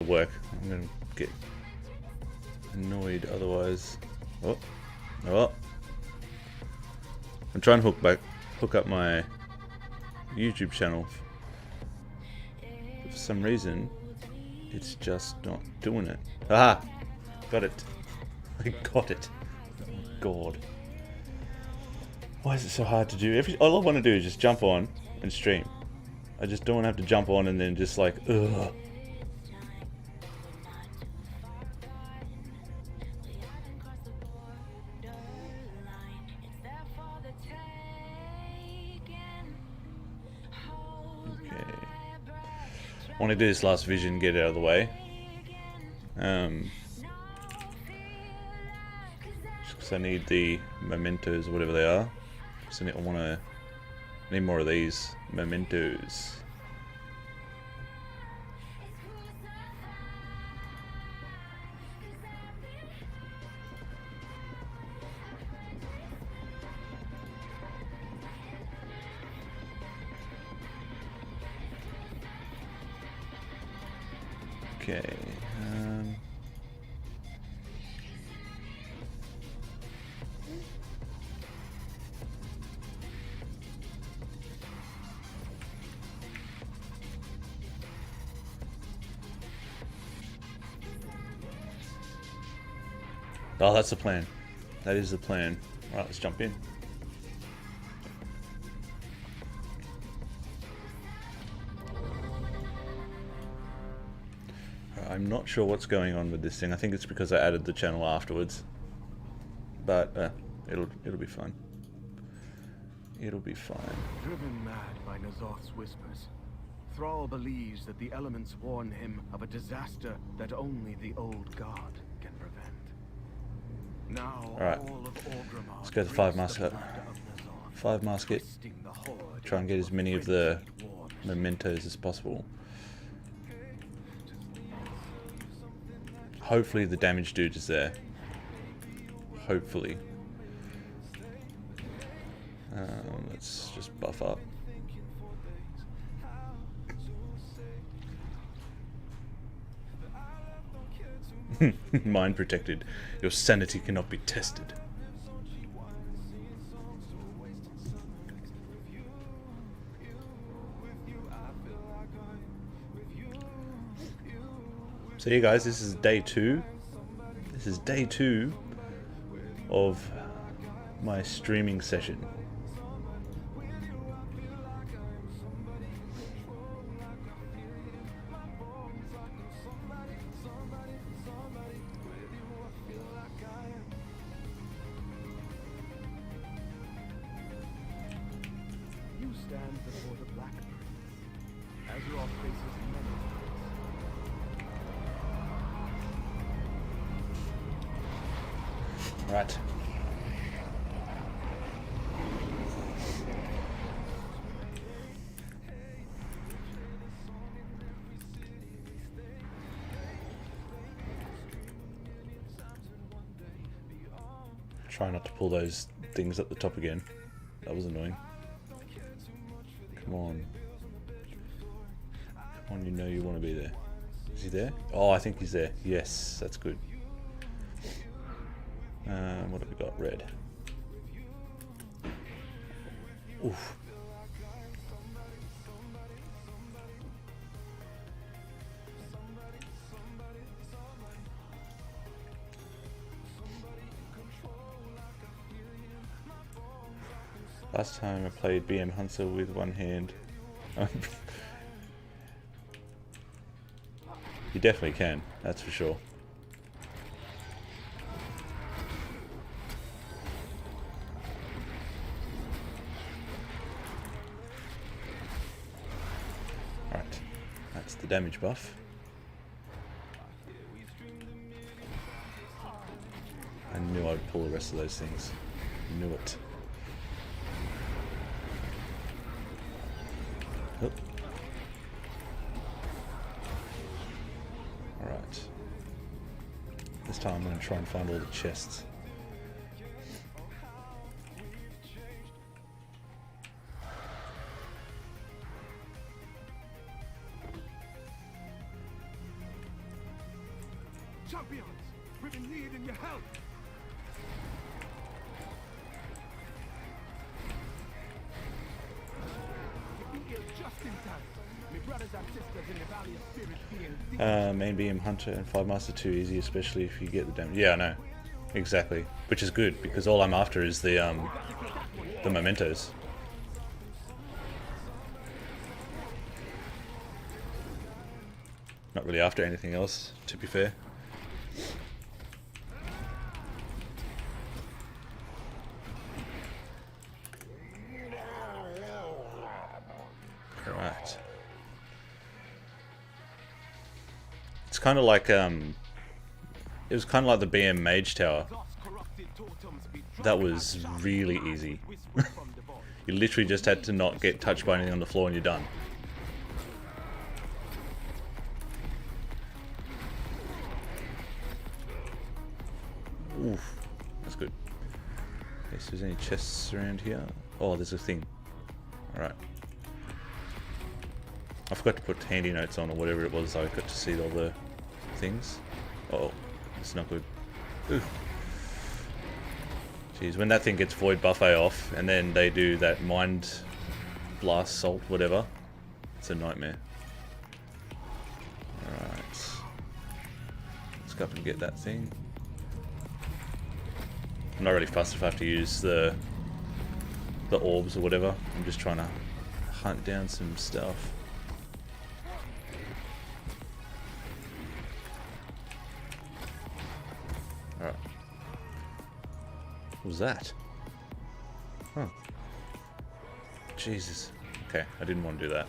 work. I'm gonna get annoyed otherwise. Oh, oh! I'm trying to hook up my YouTube channel. For some reason, it's just not doing it. Ah, got it! I got it. Oh God, why is it so hard to do? All I want to do is just jump on and stream. I just don't want to have to jump on and then just like, ugh. I want to do this last vision, get it out of the way. Just because I need the mementos or whatever they are. So I need more of these mementos. Okay. Oh, that's the plan. That is the plan. Alright, let's jump in. I'm not sure what's going on with this thing. I think it's because I added the channel afterwards. But it'll be fine. It'll be fine. Driven mad by N'Zoth's whispers, Thrall believes that the elements warn him of a disaster that only the old god can prevent. Now Alright. all of Orgrimmar Let's go to 5 musket. 5 musket. Try and get as many of the mementos as possible. Hopefully the damage dude is there. Hopefully. Let's just buff up. Mind protected. Your sanity cannot be tested. So yeah guys, this is day 2. This is day 2 of my streaming session. You stand before the Black Prince. Azeroth faces many threats. Right. Try not to pull those things at the top again. That was annoying. Come on. Come on, you know you want to be there. Is he there? Oh, I think he's there. Yes, that's good. What have we got? Red. Oof. Last time I played BM Hunter with one hand. You definitely can, that's for sure. Alright, that's the damage buff. I knew I'd pull the rest of those things. Knew it. Oh. Alright. This time I'm going to try and find all the chests. Champions, we've been needing your help. You'll be here just in time. My brothers and sisters in the Valley of Spirits being Main beam, hunter, and 5 master too easy, especially if you get the damage. Yeah, I know. Exactly. Which is good, because all I'm after is the mementos. Not really after anything else, to be fair. Right. It's kind of like it was kind of like the BM Mage Tower. That was really easy. You literally just had to not get touched by anything on the floor and you're done. Oof, that's good. Okay, so there's any chests around here? Oh, there's a thing. Alright. I forgot to put handy notes on or whatever it was. I got to see all the things. Oh, it's not good. Oof. Jeez, when that thing gets void buffet off and then they do that mind blast salt, whatever, it's a nightmare. Alright. Let's go up and get that thing. I'm not really fussed if I have to use the orbs or whatever. I'm just trying to hunt down some stuff. Alright. What was that? Huh. Jesus. Okay, I didn't want to do that.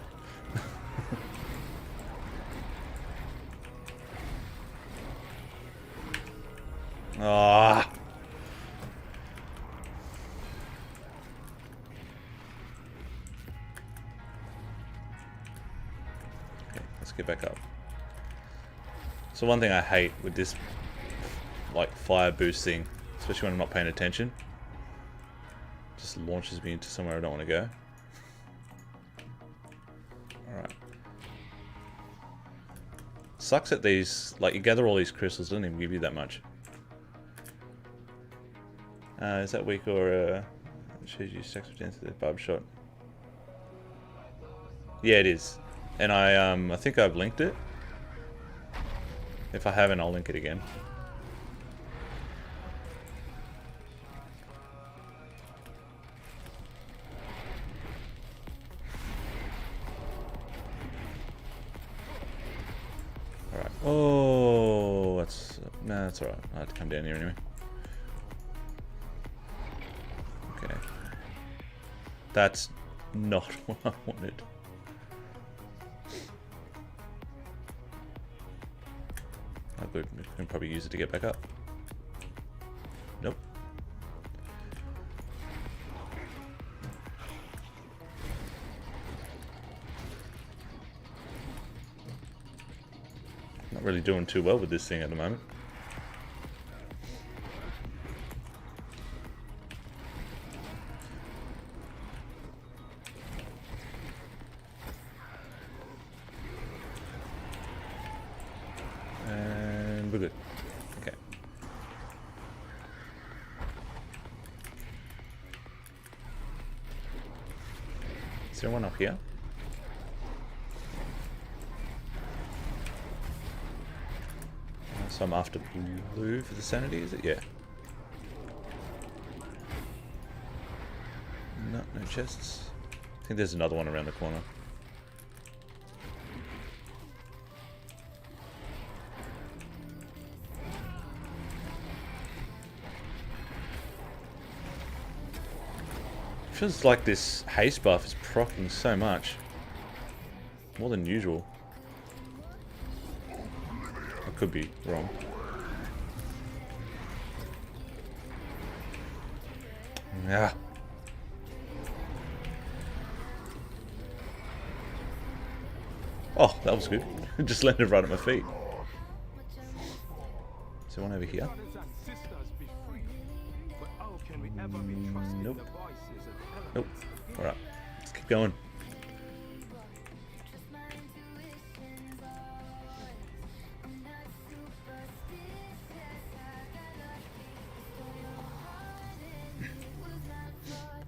Ah. Okay, let's get back up. So one thing I hate with this like fire boost thing, especially when I'm not paying attention, just launches me into somewhere I don't want to go. Alright. Sucks at these, like you gather all these crystals, doesn't even give you that much. Is that weak or shows you stacks of density barb shot? Yeah, it is. And I think I've linked it. If I haven't, I'll link it again. Alright. Oh, that's... Nah, that's alright. I had to come down here anyway. Okay. That's not what I wanted. Oh good, we can probably use it to get back up. Nope. Not really doing too well with this thing at the moment. And we're good. Okay. Is there one up here? So I'm after blue for the sanity, is it? Yeah. No, no chests. I think there's another one around the corner. Feels like this haste buff is proccing so much. More than usual. I could be wrong. Yeah. Oh, that was good. Just landed right at my feet. Is there one over here? Nope. Nope. Alright. Let's keep going.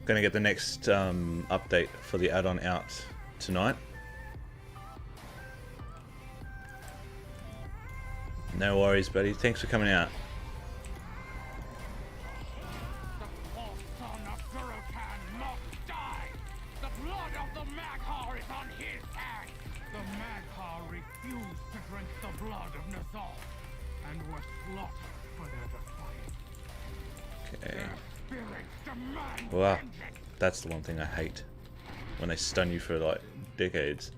gonna get the next update for the add-on out tonight. No worries, buddy. Thanks for coming out. Okay. Wow, that's the one thing I hate. When they stun you for like decades.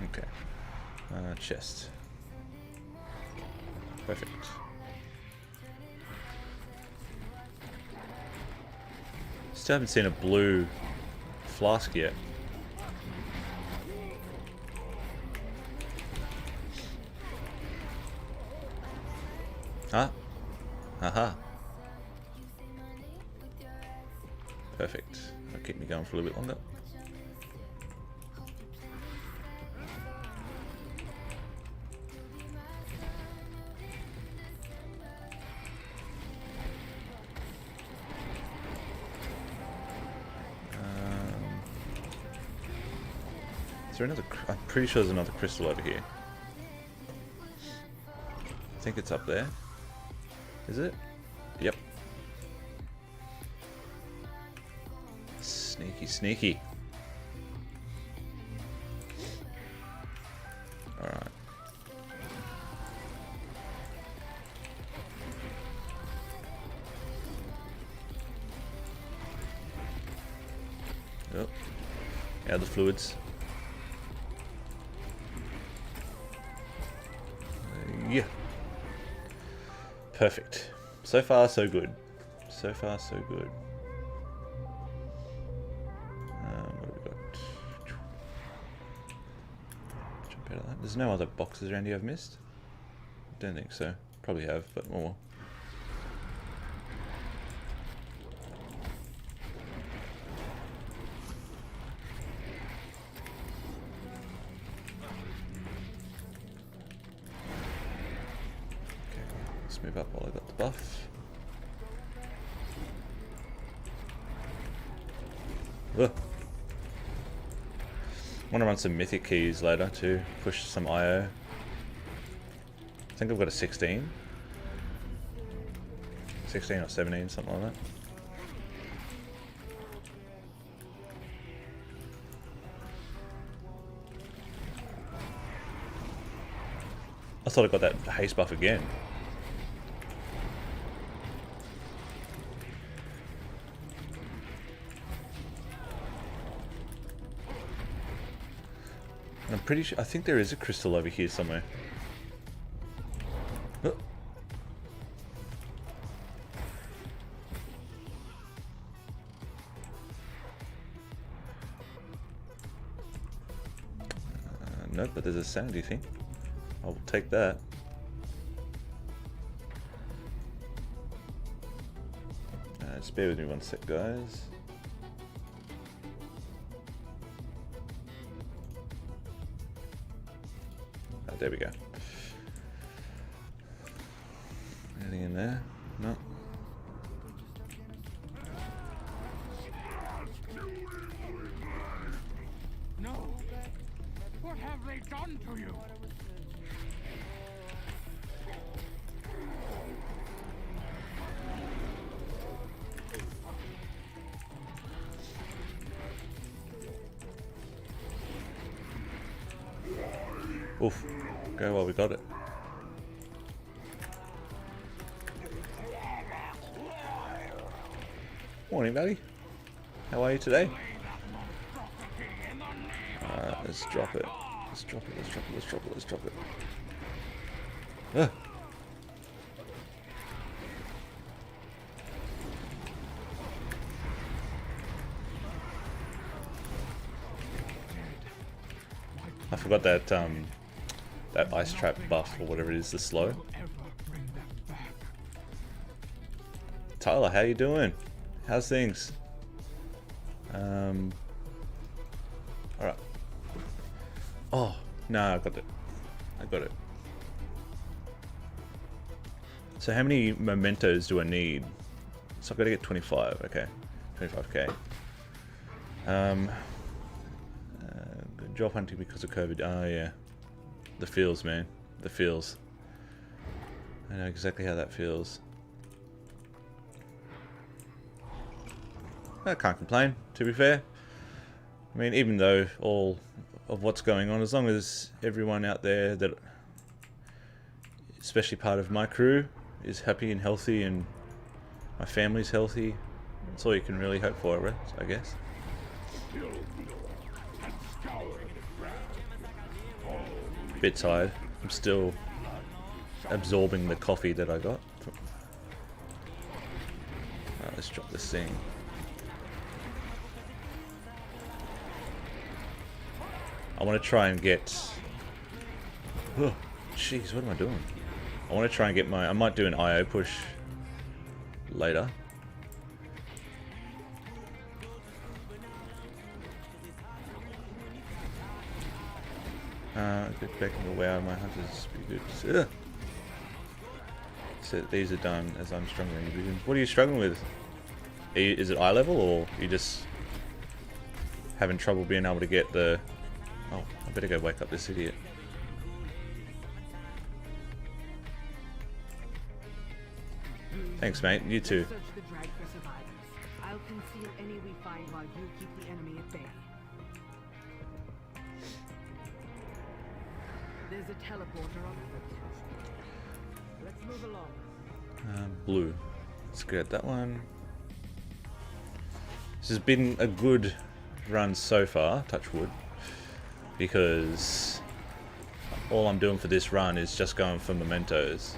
Okay. Chest. Perfect. Still haven't seen a blue flask yet. Huh? Haha. Perfect. That'll keep me going for a little bit longer. Is there another? I'm pretty sure there's another crystal over here. I think it's up there. Is it? Yep. Sneaky, sneaky. Alright. Oh. Yeah, the fluids. Yeah. Perfect. So far, so good. So far, so good. What have we got? Jump out of that. There's no other boxes around here I've missed? Don't think so. Probably have, but more. Move up while I got the buff. Ugh. Want to run some mythic keys later to push some IO. I think I've got a 16. 16 or 17, something like that. I thought I got that haste buff again. I'm pretty sure, I think there is a crystal over here somewhere. Oh. Nope, but there's a sanity thing. I'll take that. Just bear with me one sec, guys. There we go. Anything in there? No. No. What have they done to you? Oof. Go while we got it. Morning, buddy. How are you today? Let's drop it. Let's drop it. Let's drop it. Let's drop it. Let's drop it. Ah. I forgot that that ice trap buff or whatever it is, the slow. Tyler, how you doing? How's things? Alright. Oh, no, I got it. I got it. So how many mementos do I need? So I've got to get 25. Okay, 25k. Job hunting because of COVID. Oh yeah, the feels, man. The feels. I know exactly how that feels. I can't complain, to be fair. I mean, even though all of what's going on, as long as everyone out there that, especially part of my crew, is happy and healthy and my family's healthy, that's all you can really hope for, right? I guess. Bit tired. I'm still absorbing the coffee that I got. Alright, let's drop this thing. I want to try and get... Oh, jeez, what am I doing? I want to try and get my... I might do an IO push later. Get back in the WoW, my hunters be good. Ugh. So these are done as I'm struggling. What are you struggling with? Is it eye level, or are you just having trouble being able to get the... Oh, I better go wake up this idiot. Thanks, mate. You too. Search the drag for survivors. I'll conceal any we find while you keep the enemy at bay. There's a teleporter on foot. Let's move along. Blue. Let's get that one. This has been a good run so far, touch wood, because all I'm doing for this run is just going for mementos.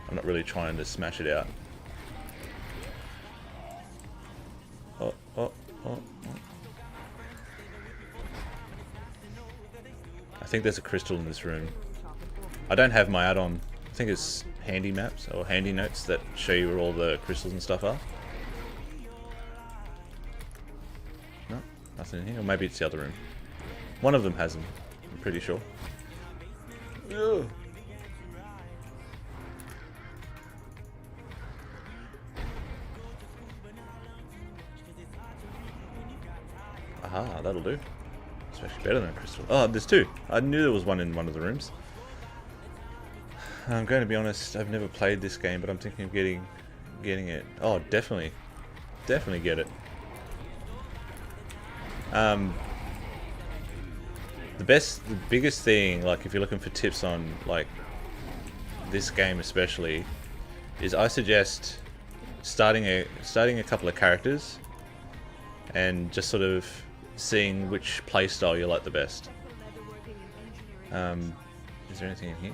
I'm not really trying to smash it out. Oh, oh, oh, oh. I think there's a crystal in this room. I don't have my add-on. I think it's handy maps or handy notes that show you where all the crystals and stuff are. No, nothing in here. Or maybe it's the other room. One of them has them, I'm pretty sure. Ugh. Aha, that'll do. It's actually better than a crystal. Oh, there's two. I knew there was one in one of the rooms. I'm going to be honest, I've never played this game, but I'm thinking of getting it. Oh, definitely. Definitely get it. The biggest thing, like if you're looking for tips on like this game especially, is I suggest starting a couple of characters and just sort of seeing which playstyle you like the best. Is there anything in here?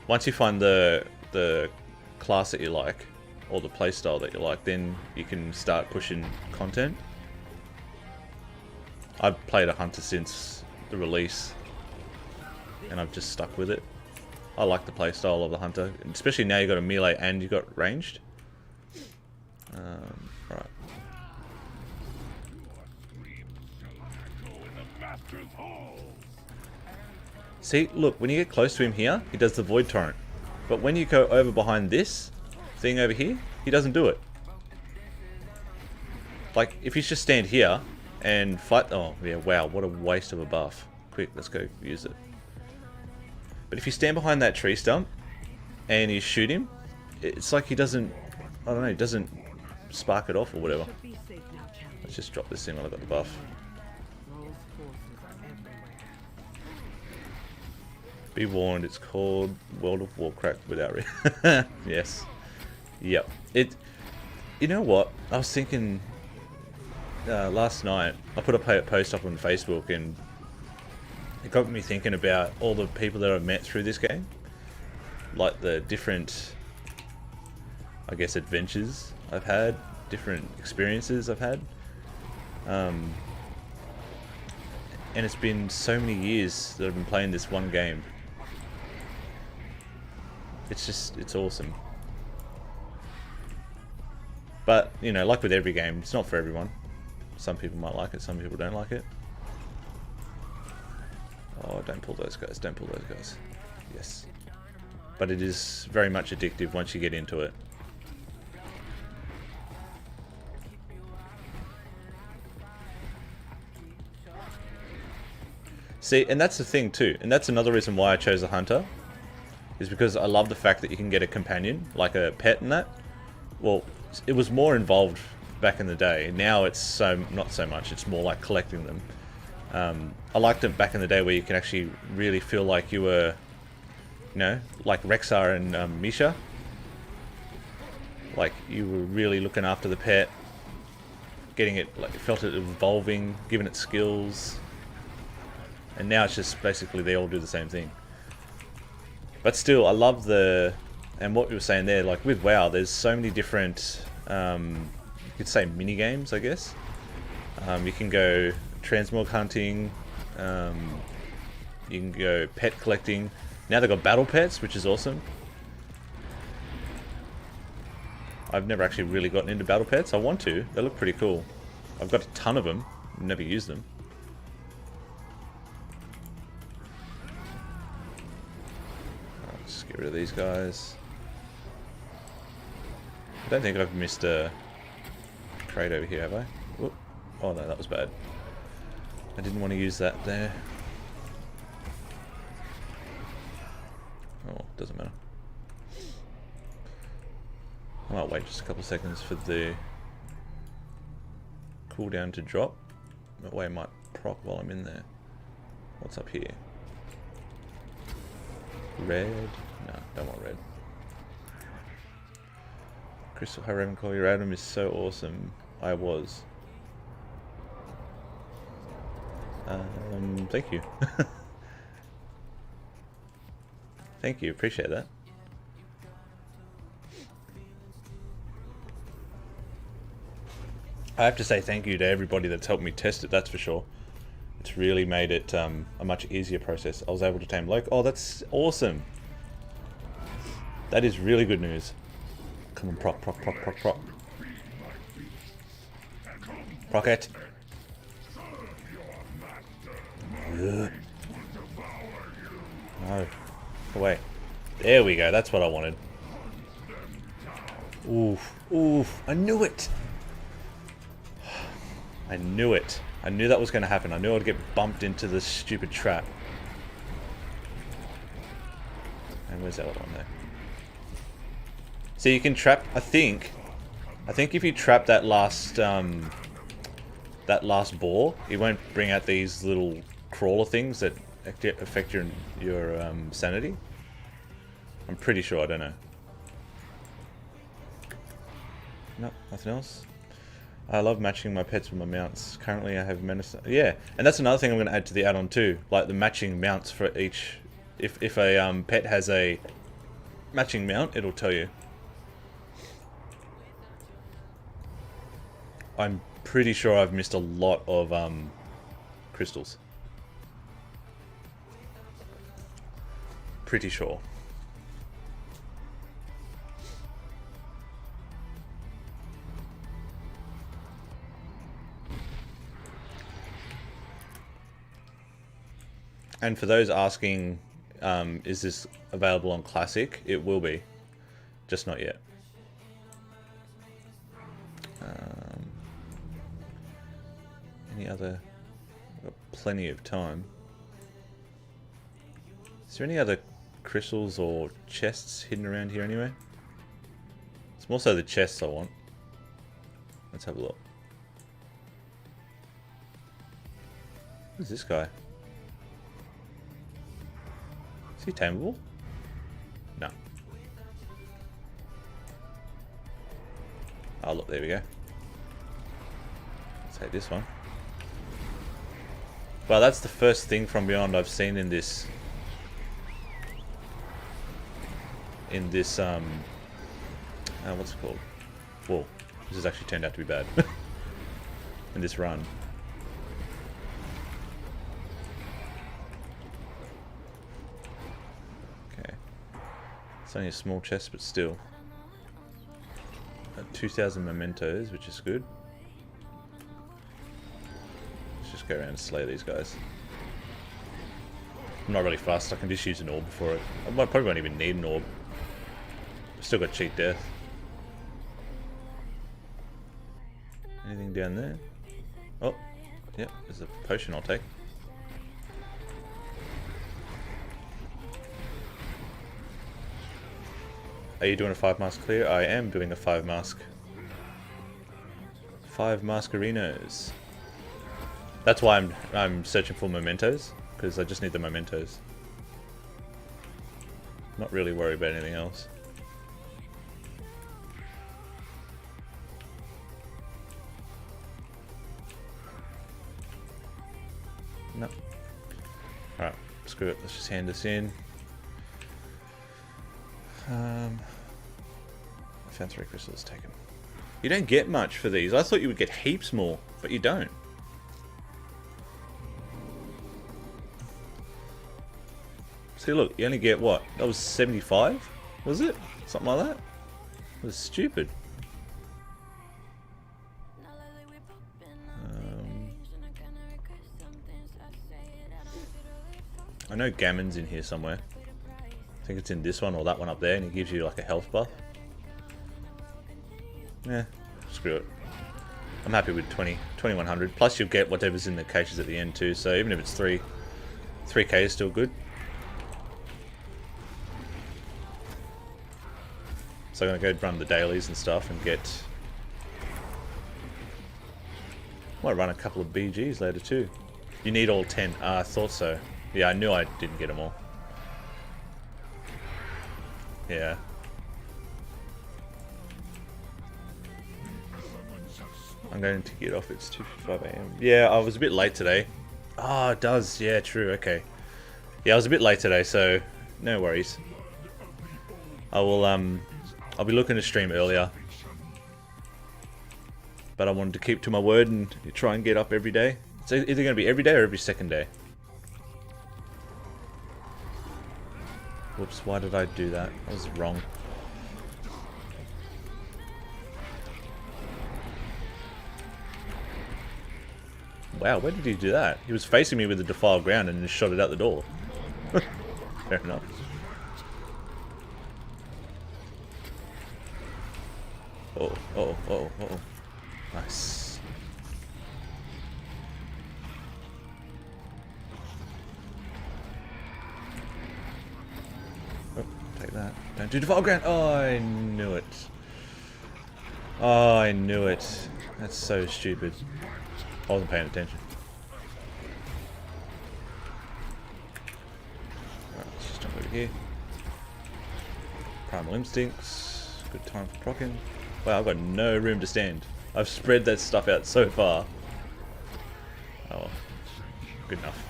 Once you find the class that you like, or the playstyle that you like, then you can start pushing content. I've played a hunter since the release, and I've just stuck with it. I like the playstyle of the hunter, especially now you got a melee and you got ranged. Right. See, look, when you get close to him here, he does the void torrent. But when you go over behind this thing over here, he doesn't do it. Like, if you just stand here and fight... Oh, yeah, wow, what a waste of a buff. Quick, let's go use it. But if you stand behind that tree stump and you shoot him, it's like he doesn't... I don't know, he doesn't spark it off or whatever. Let's just drop this thing while I've got the buff. Be warned, it's called World of Warcraft without it. Yes. Yep. You know what? I was thinking last night, I put a post up on Facebook and it got me thinking about all the people that I've met through this game. Like the different, I guess, adventures I've had, different experiences I've had. And it's been so many years that I've been playing this one game. It's awesome. But, you know, like with every game, it's not for everyone. Some people might like it, some people don't like it. Oh, don't pull those guys. Don't pull those guys. Yes. But it is very much addictive once you get into it. See, and that's the thing too. And that's another reason why I chose a hunter. Is because I love the fact that you can get a companion, like a pet and that. Well, it was more involved back in the day. Now it's not so much. It's more like collecting them. I liked it back in the day where you can actually really feel like you were, you know, like Rexar and Misha. Like you were really looking after the pet, getting it, like you felt it evolving, giving it skills. And now it's just basically they all do the same thing. But still, I love and what we were saying there, like with WoW, there's so many different, you could say mini games, I guess. You can go transmog hunting, you can go pet collecting. Now they've got battle pets, which is awesome. I've never actually really gotten into battle pets. I want to. They look pretty cool. I've got a ton of them. Never used them. I'll just get rid of these guys. I don't think I've missed a crate over here, have I? Whoop. Oh no, that was bad. I didn't want to use that there. Oh, doesn't matter. I might wait just a couple seconds for the cooldown to drop. That way I might proc while I'm in there. What's up here? Red? No, don't want red. Crystal High Ravenclaw, your Addon is so awesome. I was. Thank you. Thank you, appreciate that. I have to say thank you to everybody that's helped me test it, that's for sure. It's really made it a much easier process. I was able to tame Loke. Oh, that's awesome. That is really good news. Come on, proc. Proc it. No. Away. There we go, that's what I wanted. Oof. I knew it. I knew it. I knew that was going to happen. I knew I'd get bumped into this stupid trap. And where's that other one there? So you can trap, I think if you trap that last boar, it won't bring out these little crawler things that affect your sanity. I'm pretty sure, I don't know. No, nothing else. I love matching my pets with my mounts. Currently I have menace. Yeah, and that's another thing I'm going to add to the add-on too. Like the matching mounts for each. If a pet has a matching mount, it'll tell you. I'm pretty sure I've missed a lot of crystals. Pretty sure. And for those asking, is this available on Classic? It will be, just not yet. Any other? Got plenty of time. Is there any other crystals or chests hidden around here anyway? It's more so the chests I want. Let's have a look. Who's this guy? Is he tameable? No. Oh look, there we go. Let's take this one. Well, that's the first thing from Beyond I've seen in this. What's it called? Whoa, this has actually turned out to be bad. In this run. Okay. It's only a small chest, but still. 2,000 mementos, which is good. Let's just go around and slay these guys. I'm not really fussed. I can just use an orb for it. I probably won't even need an orb. Still got cheat death. Anything down there? Oh, yep, there's a potion I'll take. Are you doing a 5 mask clear? I am doing a 5 mask. 5 Masquerinos. That's why I'm searching for mementos, because I just need the mementos. Not really worried about anything else. No. Alright, screw it, let's just hand this in. I found 3 crystals, take them. You don't get much for these. I thought you would get heaps more, but you don't. See, look, you only get what? That was 75? Was it? Something like that? It was stupid. I know Gammon's in here somewhere. I think it's in this one or that one up there, and he gives you like a health buff. Yeah, screw it. I'm happy with 2100. Plus you'll get whatever's in the caches at the end too, so even if it's 3k is still good. So I'm going to go run the dailies and stuff and get... Might run a couple of BGs later too. You need all 10. I thought so. Yeah, I knew I didn't get them all. Yeah. I'm going to get off. It's 2:55 AM. Yeah, I was a bit late today. Oh, it does. Yeah, true. Okay. Yeah, I was a bit late today, so no worries. I will. I'll be looking to stream earlier, but I wanted to keep to my word and try and get up every day. It's either going to be every day or every second day. Whoops! Why did I do that? That was wrong. Wow, where did he do that? He was facing me with the defiled ground and just shot it out the door. Fair enough. Oh, oh, oh, oh. Nice. Oh, take that. Don't do defiled ground. Oh, I knew it. Oh, I knew it. That's so stupid. I wasn't paying attention. Alright, let's just jump over here. Primal Instincts. Good time for proccing. Wow, I've got no room to stand. I've spread that stuff out so far. Oh well. Good enough.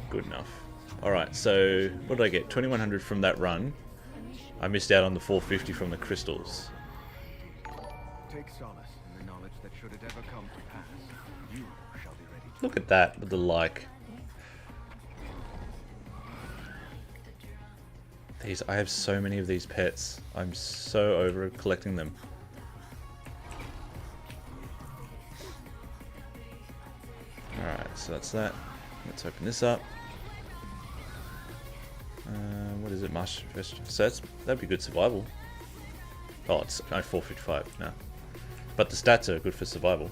Good enough. Alright, so what did I get? 2100 from that run. I missed out on the 450 from the crystals. Take solace in the knowledge that should it ever come to pass, you shall be ready to... Look at that with the like. These, I have so many of these pets. I'm so over collecting them. Alright, so that's that. Let's open this up. What is it? Master Festival. So that'd be good survival. Oh, it's only 455. No. But the stats are good for survival.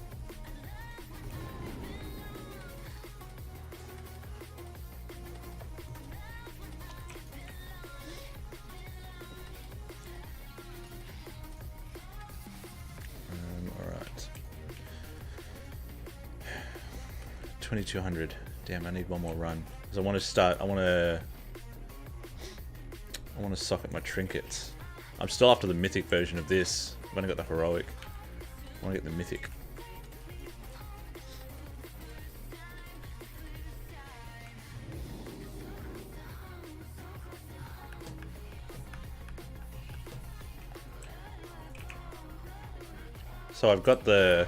Alright. 2200. Damn, I need one more run. Because I want to start, I want to socket my trinkets. I'm still after the mythic version of this. I've only got the heroic. I want to get the mythic. So I've got the...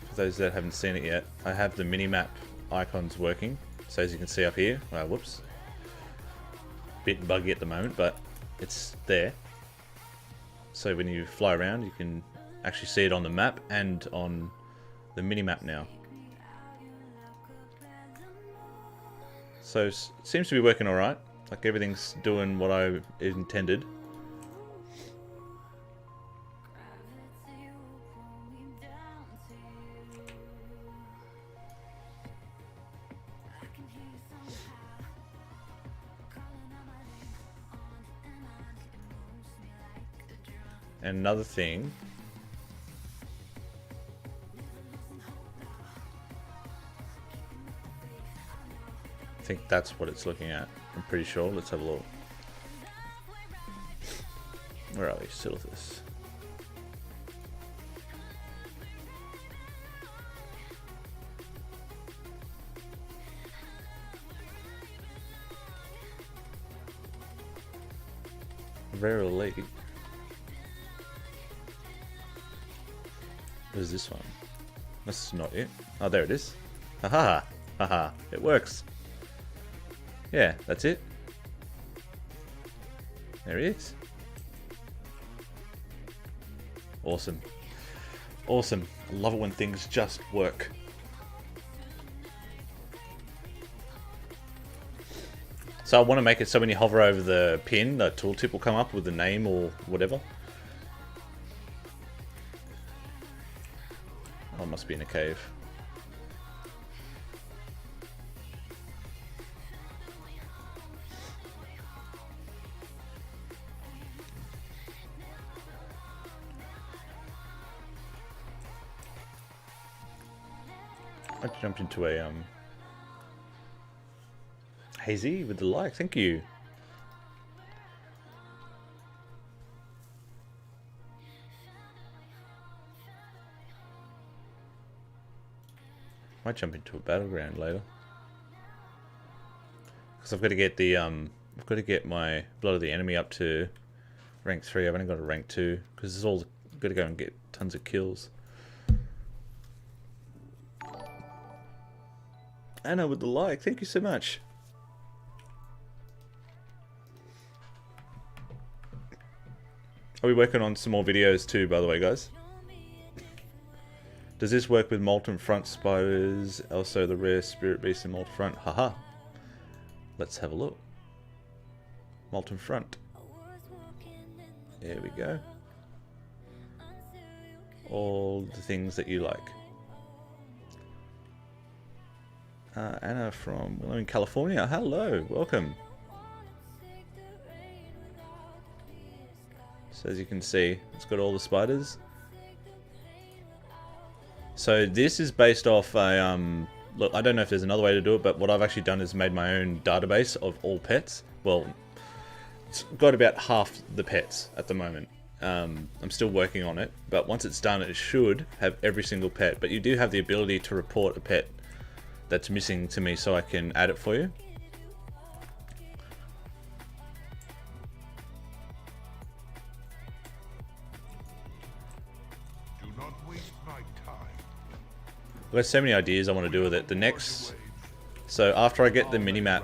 For those that haven't seen it yet, I have the minimap icons working. So as you can see up here, whoops. Bit buggy at the moment, but it's there. So when you fly around, you can actually see it on the map and on the mini-map now. So it seems to be working alright. Like everything's doing what I intended. And another thing, I think that's what it's looking at. I'm pretty sure. Let's have a look. Where are we? Still with this. Rare elite. What is this one? That's not it. Oh, there it is. Haha. Haha. It works. Yeah, that's it. There he is. Awesome. Awesome. I love it when things just work. So I want to make it so when you hover over the pin, the tooltip will come up with the name or whatever. Oh, it must be in a cave. I jumped into a Hazy with the like, thank you. Might jump into a battleground later. Because I've got to get the I've got to get my Blood of the Enemy up to rank 3. I've only got a rank 2 because it's all got to go and get tons of kills. Anna with the like, thank you so much. I'll be working on some more videos too, by the way, guys. Does this work with Molten Front spiders? Also the rare Spirit Beast in Molten Front? Haha. Let's have a look. Molten Front. There we go. All the things that you like. Anna from in California. Hello, welcome. So as you can see, it's got all the spiders. So this is based off a look, I don't know if there's another way to do it, but what I've actually done is made my own database of all pets. Well, it's got about half the pets at the moment. I'm still working on it, but once it's done, it should have every single pet. But you do have the ability to report a pet that's missing to me, so I can add it for you. Do not waste my time. I've got so many ideas I want to do with it. The next, so after I get the minimap,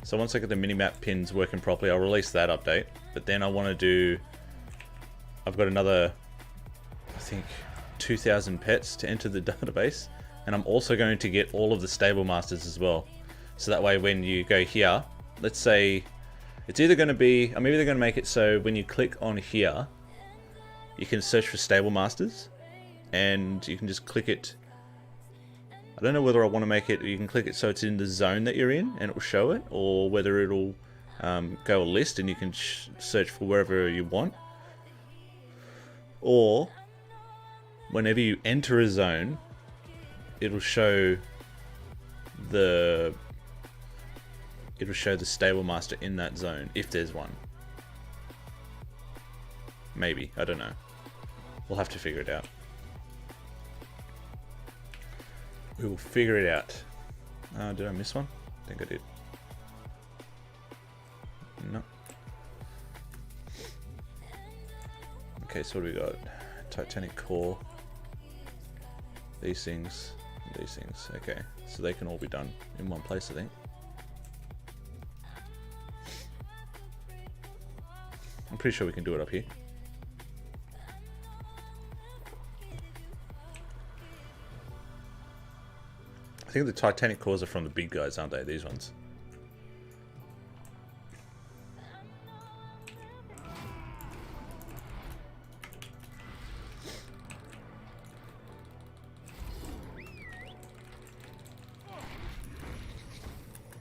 so once I get the minimap pins working properly, I'll release that update. But then I want to do, I've got another, I think, 2,000 pets to enter the database. And I'm also going to get all of the stable masters as well. So that way when you go here, let's say, it's either going to be, I'm either going to make it so when you click on here, you can search for stable masters. And you can just click it. I don't know whether I want to make it, you can click it so it's in the zone that you're in and it will show it. Or whether it'll go a list and you can search for wherever you want. Or, whenever you enter a zone, it'll show the stable master in that zone if there's one. Maybe, I don't know. We'll have to figure it out. We will figure it out. Did I miss one? I think I did. No. Okay, so what do we got? Titanic core. These things. These things. Okay, so they can all be done in one place, I think. I'm pretty sure we can do it up here. think the Titanic cores are from the big guys, aren't they? These ones.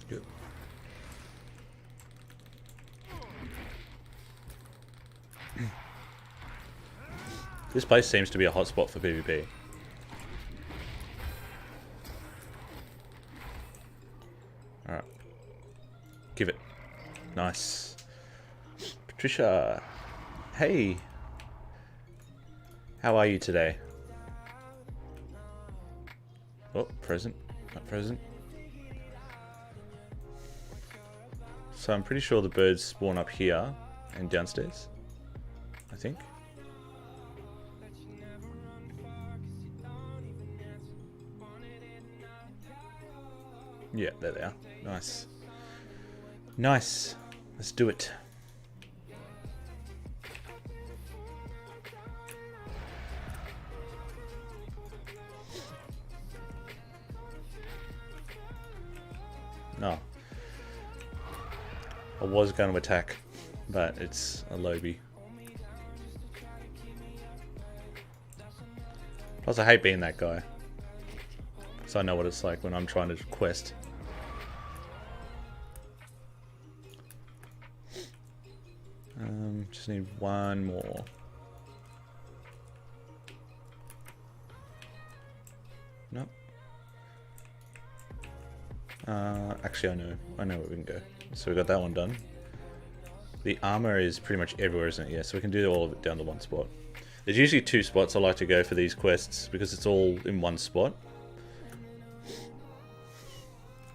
Good. This place seems to be a hotspot for PvP. Alright. Give it. Nice. Patricia. Hey. How are you today? Oh, present. Not present. So I'm pretty sure the birds spawn up here and downstairs. I think. Yeah, there they are. Nice. Nice. Let's do it. No. I was going to attack, but it's a lobby. Plus, I hate being that guy. So I know what it's like when I'm trying to quest. Just need one more. Nope. Actually, I know where we can go. So we got that one done. The armor is pretty much everywhere, isn't it? Yeah, so we can do all of it down to one spot. There's usually 2 spots I like to go for these quests because it's all in one spot.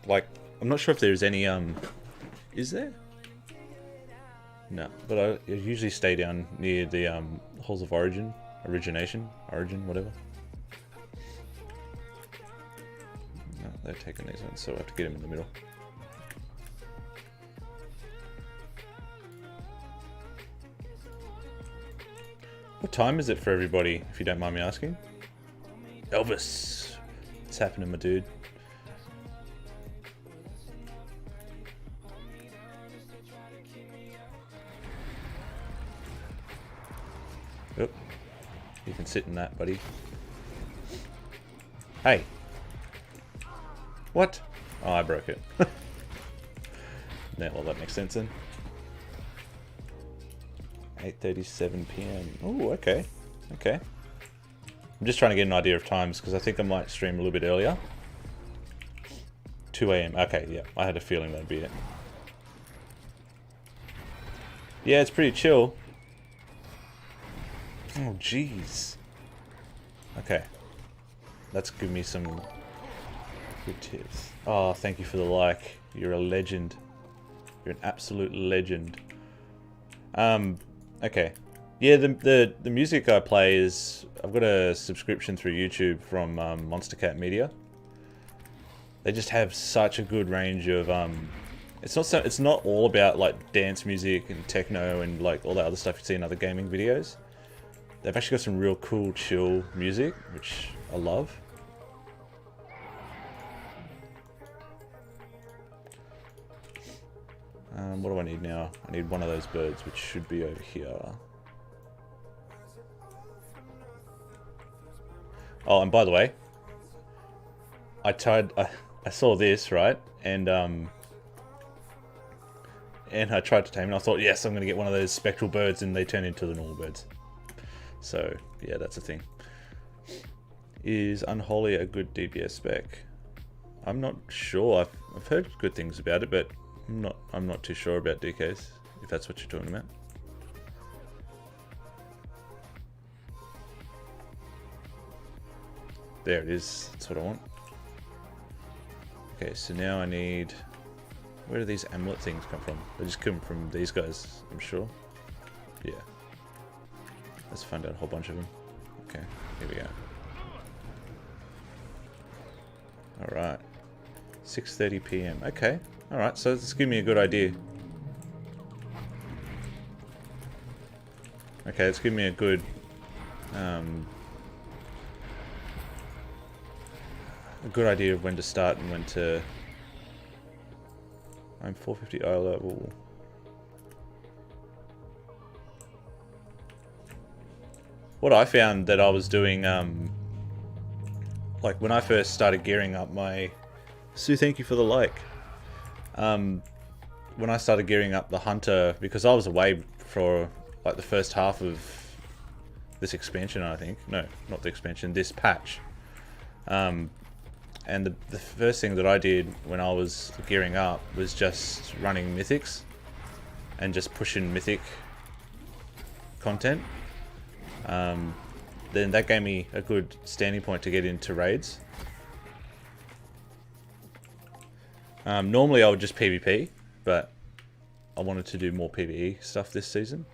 Like, I'm not sure if there's any, is there? No, but I usually stay down near the, Halls of Origin, Origin, whatever. No, they're taking these ones, so I have to get them in the middle. What time is it for everybody, if you don't mind me asking? Elvis! What's happening, my dude? Oh, you can sit in that, buddy. Hey! What? Oh, I broke it. Yeah, well, that makes sense then. 8:37 PM. Oh, okay. Okay. I'm just trying to get an idea of times because I think I might stream a little bit earlier. 2 AM. Okay, yeah. I had a feeling that'd be it. Yeah, it's pretty chill. Oh, jeez. Okay. Let's give me some good tips. Oh, thank you for the like. You're a legend. You're an absolute legend. Okay. Yeah, the music I play is... I've got a subscription through YouTube from Monster Cat Media. They just have such a good range of... It's not all about like dance music and techno and like all that other stuff you see in other gaming videos. They've actually got some real cool, chill music, which I love. What do I need now? I need one of those birds, which should be over here. Oh, and by the way, I saw this, right? And I tried to tame it, and I thought, yes, I'm going to get one of those spectral birds, and they turn into the normal birds. So, yeah, that's a thing. Is Unholy a good DPS spec? I'm not sure. I've heard good things about it, but I'm not too sure about DKs, if that's what you're talking about. There it is. That's what I want. Okay, so now I need... Where do these amulet things come from? They just come from these guys, I'm sure. Yeah. Let's find out a whole bunch of them. Okay, here we go. Alright. 6:30 PM. Okay. Alright, so this gives me a good idea. Okay, it's giving me a good... a good idea of when to start and when to... I'm 450 eye level. What I found that I was doing, like when I first started gearing up my... Sue, thank you for the like. When I started gearing up the hunter, because I was away for like the first half of this expansion, I think. No, not the expansion, this patch. And the first thing that I did when I was gearing up was just running mythics and just pushing mythic content. Then that gave me a good standing point to get into raids. Normally I would just PvP, but I wanted to do more PvE stuff this season.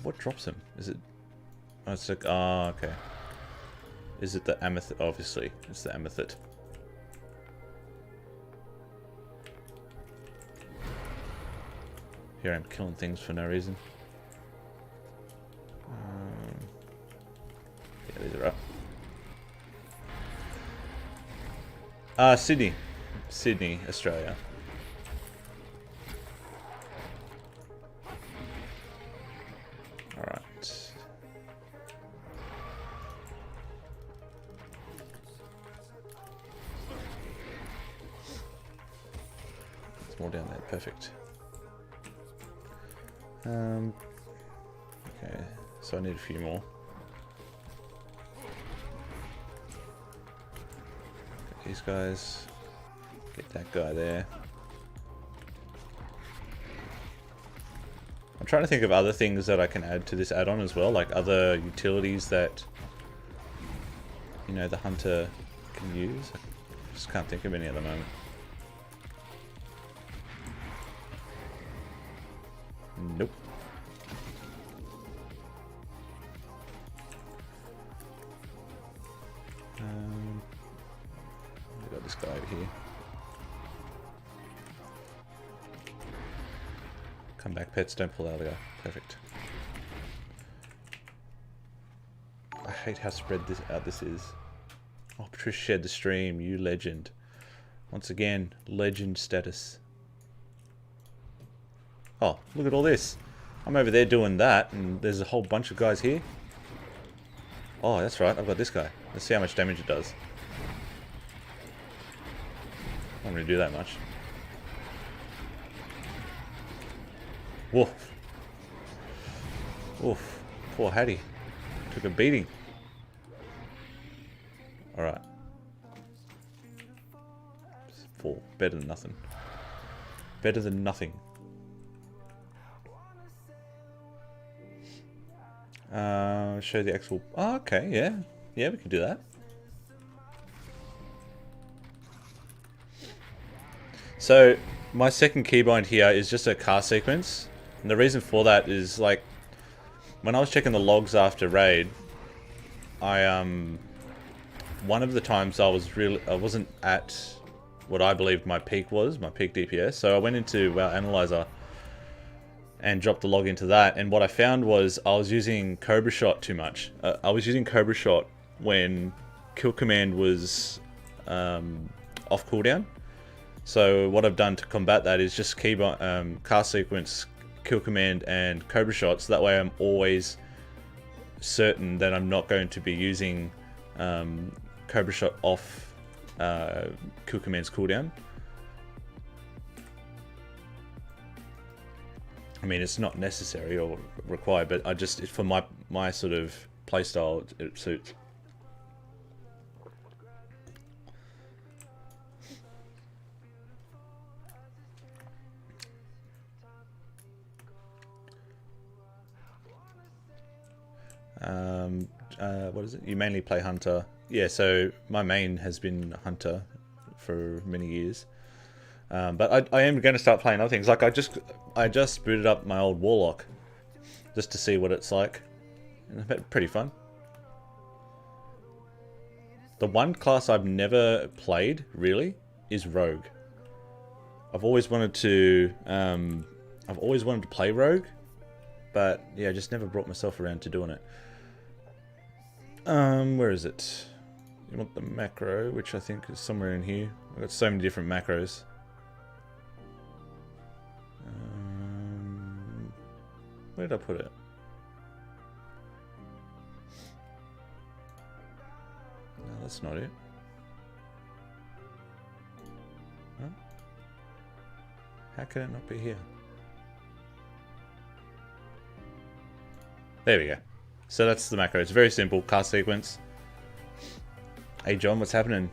What drops him? Is it... Oh, it's like... Oh, okay. Is it the amethyst? Obviously, it's the amethyst. Here I'm killing things for no reason. Yeah, these are up. Sydney. Sydney, Australia. Alright. There's more down there, perfect. Okay, so I need a few more. Get these guys. Get that guy there. I'm trying to think of other things that I can add to this add-on as well, like other utilities that, you know, the hunter can use. I just can't think of any at the moment. Nope. We got this guy over here. Come back, pets, don't pull out of there. Perfect. I hate how spread this out this is. Oh, Patricia shared the stream, you legend. Once again, legend status. Oh, look at all this. I'm over there doing that, and there's a whole bunch of guys here. Oh, that's right, I've got this guy. Let's see how much damage it does. I don't really do that much. Woof. Woof. Poor Hattie. Took a beating. Alright. 4. Better than nothing. Better than nothing. Show the actual... Oh, okay, yeah. Yeah, we can do that. So, my second keybind here is just a car sequence. And the reason for that is, like, when I was checking the logs after raid, one of the times I wasn't at what I believed my peak was, my peak DPS. So I went into our analyzer and dropped the log into that, and what I found was I was using Cobra Shot too much. I was using Cobra Shot when Kill Command was off cooldown. So what I've done to combat that is just car sequence, Kill Command, and Cobra Shot, so that way I'm always certain that I'm not going to be using Cobra Shot off Kill Command's cooldown. I mean, it's not necessary or required, but for my sort of playstyle, it suits. What is it? You mainly play Hunter. Yeah, so my main has been Hunter for many years. But I am going to start playing other things. Like I just booted up my old Warlock just to see what it's like. And it's been pretty fun. The one class I've never played, really, is Rogue. I've always wanted to I've always wanted to play rogue, but yeah, I just never brought myself around to doing it. Where is it? You want the macro, which I think is somewhere in here. I've got so many different macros. Where did I put it? No, that's not it. Huh? How can it not be here? There we go. So that's the macro. It's very simple. Cast sequence. Hey John, what's happening?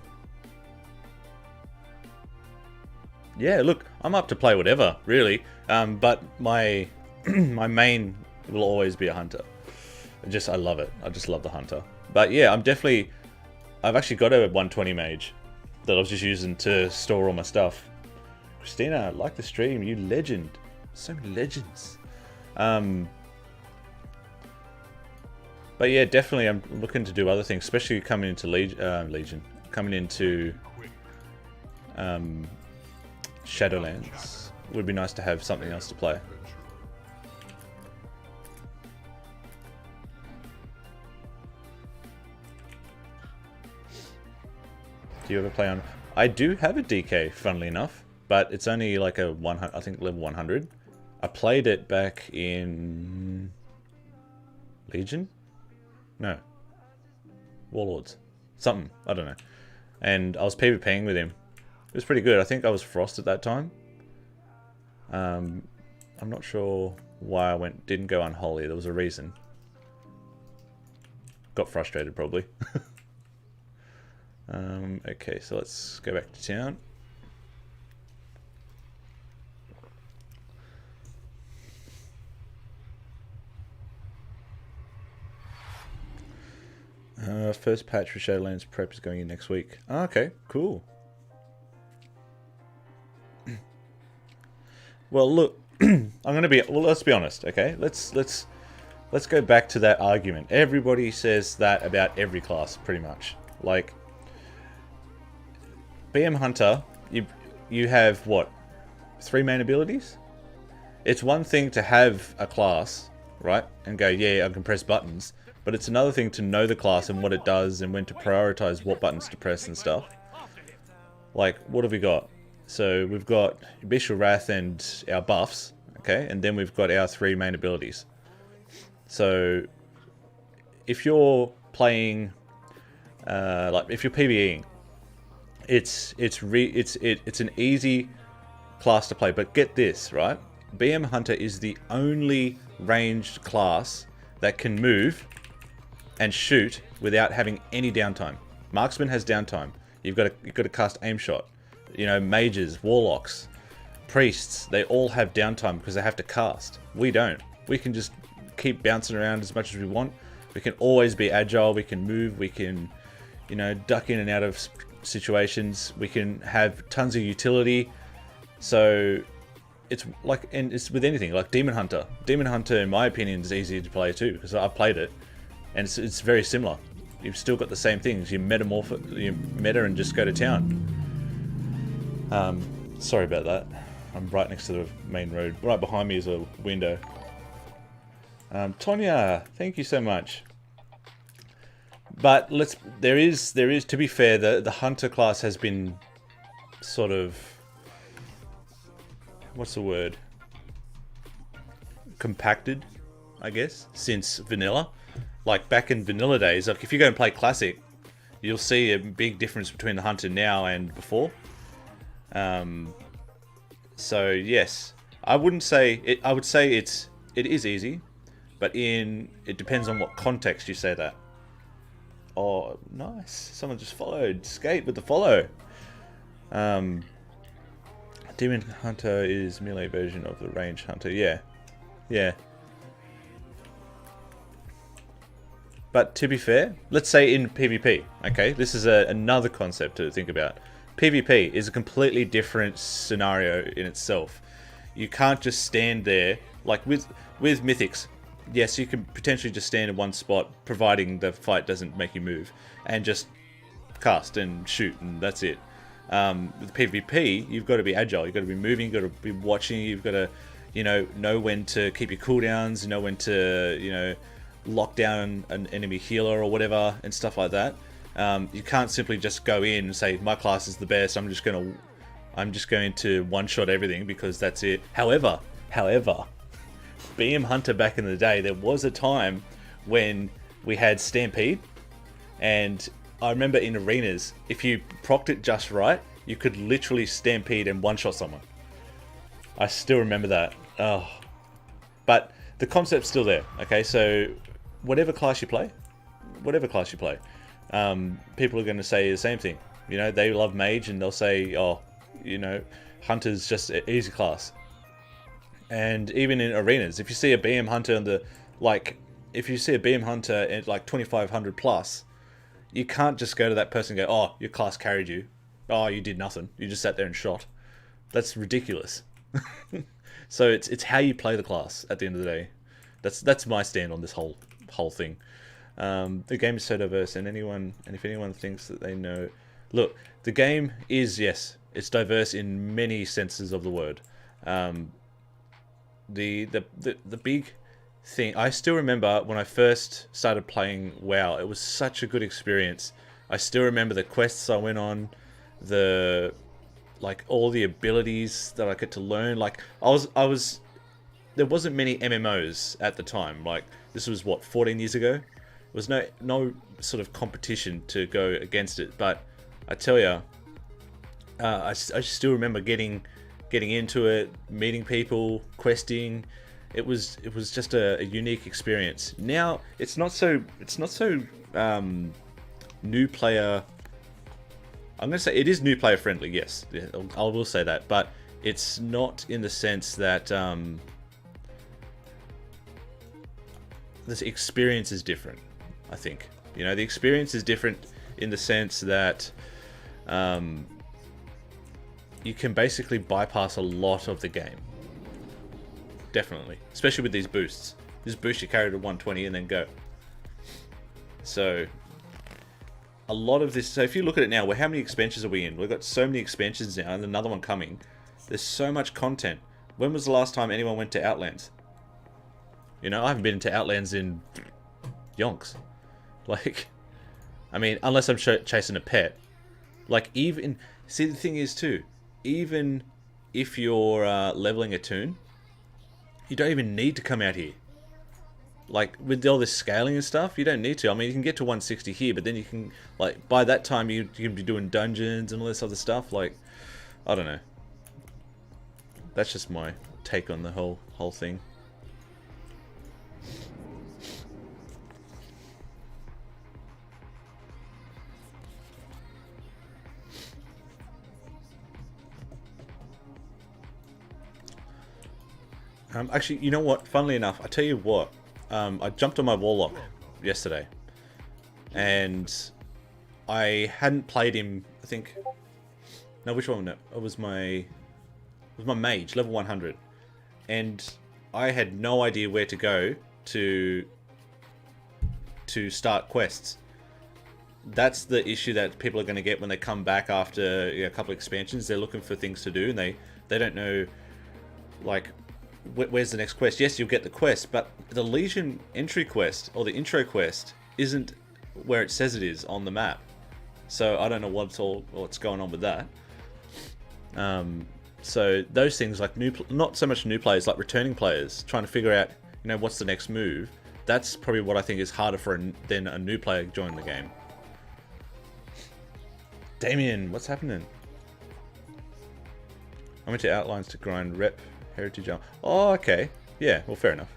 Yeah, look, I'm up to play whatever, really. But my my main will always be a hunter. I love it. I just love the hunter. But yeah, I've actually got a 120 mage that I was just using to store all my stuff. Christina, like the stream, you legend. So many legends. But yeah, definitely I'm looking to do other things, especially coming into Legion. Coming into Shadowlands. It would be nice to have something else to play. Do you ever play on... I do have a DK, funnily enough, but it's only like a 100, I think level 100. I played it back in... Legion? No. Warlords. Something. I don't know. And I was PvPing with him. It was pretty good. I think I was Frost at that time. I'm not sure why I didn't go unholy. There was a reason. Got frustrated, probably. Okay, so let's go back to town. First patch for Shadowlands prep is going in next week. Oh, okay, cool. Well, look, I'm gonna be. Well, let's be honest, okay? Let's go back to that argument. Everybody says that about every class, pretty much. Like, BM Hunter, you have what? 3 main abilities? It's one thing to have a class, right? And go, yeah, I can press buttons. But it's another thing to know the class and what it does and when to prioritize what buttons to press and stuff. Like, what have we got? So we've got Bestial Wrath and our buffs, okay? And then we've got our 3 main abilities. So if you're playing, like if you're PvEing, it's an easy class to play. But get this, right? BM Hunter is the only ranged class that can move and shoot without having any downtime. Marksman has downtime. You've got to cast aim shot. You know, mages, warlocks, priests, they all have downtime because they have to cast. We don't. We can just keep bouncing around as much as we want. We can always be agile. We can move. We can, you know, duck in and out of situations. We can have tons of utility. So it's like, and it's with anything, like Demon Hunter. Demon Hunter, in my opinion, is easy to play too because I've played it. And it's very similar. You've still got the same things. You meta and just go to town. Sorry about that. I'm right next to the main road. Right behind me is a window. Tonya, thank you so much. But there is to be fair, the hunter class has been sort of, what's the word? Compacted, I guess, since vanilla. Like back in vanilla days, like if you go and play classic, you'll see a big difference between the hunter now and before. So yes, I wouldn't say it. I would say it is easy, but it depends on what context you say that. Oh, nice! Someone just followed. Skate with the follow. Demon Hunter is melee version of the ranged hunter. Yeah, yeah. But to be fair, let's say in PvP, okay? This is another concept to think about. PvP is a completely different scenario in itself. You can't just stand there, like with Mythics. Yes, you can potentially just stand in one spot, providing the fight doesn't make you move, and just cast and shoot, and that's it. With PvP, you've got to be agile, you've got to be moving, you've got to be watching, you've got to, you know when to keep your cooldowns, know when to, lock down an enemy healer or whatever and stuff like that. You can't simply just go in and say my class is the best. I'm just going to one-shot everything because that's it. However, BM Hunter back in the day, there was a time when we had Stampede, and I remember in arenas, if you procced it just right, you could literally Stampede and one-shot someone. I still remember that. Oh. But the concept's still there, okay? So whatever class you play, people are going to say the same thing. They love Mage, and they'll say, oh, Hunter's just an easy class. And even in arenas, if you see a BM Hunter if you see a BM Hunter at like 2500 plus, you can't just go to that person and go, oh, your class carried you. Oh, you did nothing. You just sat there and shot. That's ridiculous. So it's how you play the class at the end of the day. That's my stand on this whole thing. The game is so diverse, and if anyone thinks that they know, look, the game is, yes, it's diverse in many senses of the word. The big thing, I still remember when I first started playing WoW, it was such a good experience. I still remember the quests I went on, all the abilities that I get to learn. There wasn't many MMOs at the time. This was 14 years ago. There was no sort of competition to go against it. But I tell you, I still remember getting into it, meeting people, questing. It was just a unique experience. Now it's not so new player. I'm going to say it is new player friendly. Yes, I will say that, but it's not in the sense that this experience is different. I think the experience is different in the sense that you can basically bypass a lot of the game. Definitely, especially with these boosts. This boost you carry to 120 and then go. So a lot of this. So if you look at it now, how many expansions are we in? We've got so many expansions now, and another one coming. There's so much content. When was the last time anyone went to Outlands? I haven't been to Outlands in yonks. Unless I'm chasing a pet. See, the thing is too, even if you're leveling a toon, you don't even need to come out here. With all this scaling and stuff, you don't need to. You can get to 160 here, but then you can, by that time you can be doing dungeons and all this other stuff. I don't know. That's just my take on the whole thing. Actually, you know what? Funnily enough, I tell you what. I jumped on my Warlock yesterday, and I hadn't played him. I think. No, which one? No, it was my mage, level 100, and I had no idea where to go to start quests. That's the issue that people are going to get when they come back after a couple of expansions. They're looking for things to do, and they don't know, where's the next quest? Yes, you'll get the quest, but the Legion entry quest or the intro quest isn't where it says it is on the map. So I don't know what's going on with that. So those things, not so much new players, like returning players, trying to figure out, what's the next move. That's probably what I think is harder than a new player joining the game. Damien, what's happening? I went to Outlines to grind rep heritage. Oh, okay. Yeah, well, fair enough.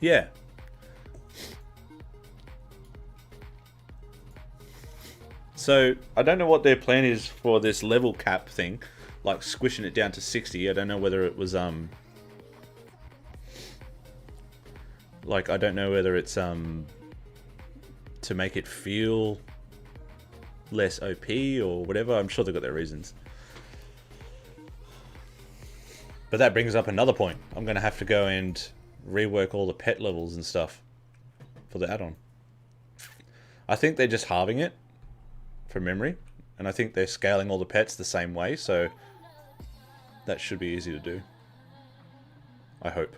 Yeah. So, I don't know what their plan is for this level cap thing, squishing it down to 60. I don't know whether it was, I don't know whether it's, to make it feel less OP or whatever. I'm sure they've got their reasons. But that brings up another point. I'm going to have to go and rework all the pet levels and stuff for the add-on. I think they're just halving it from memory. And I think they're scaling all the pets the same way, so that should be easy to do. I hope.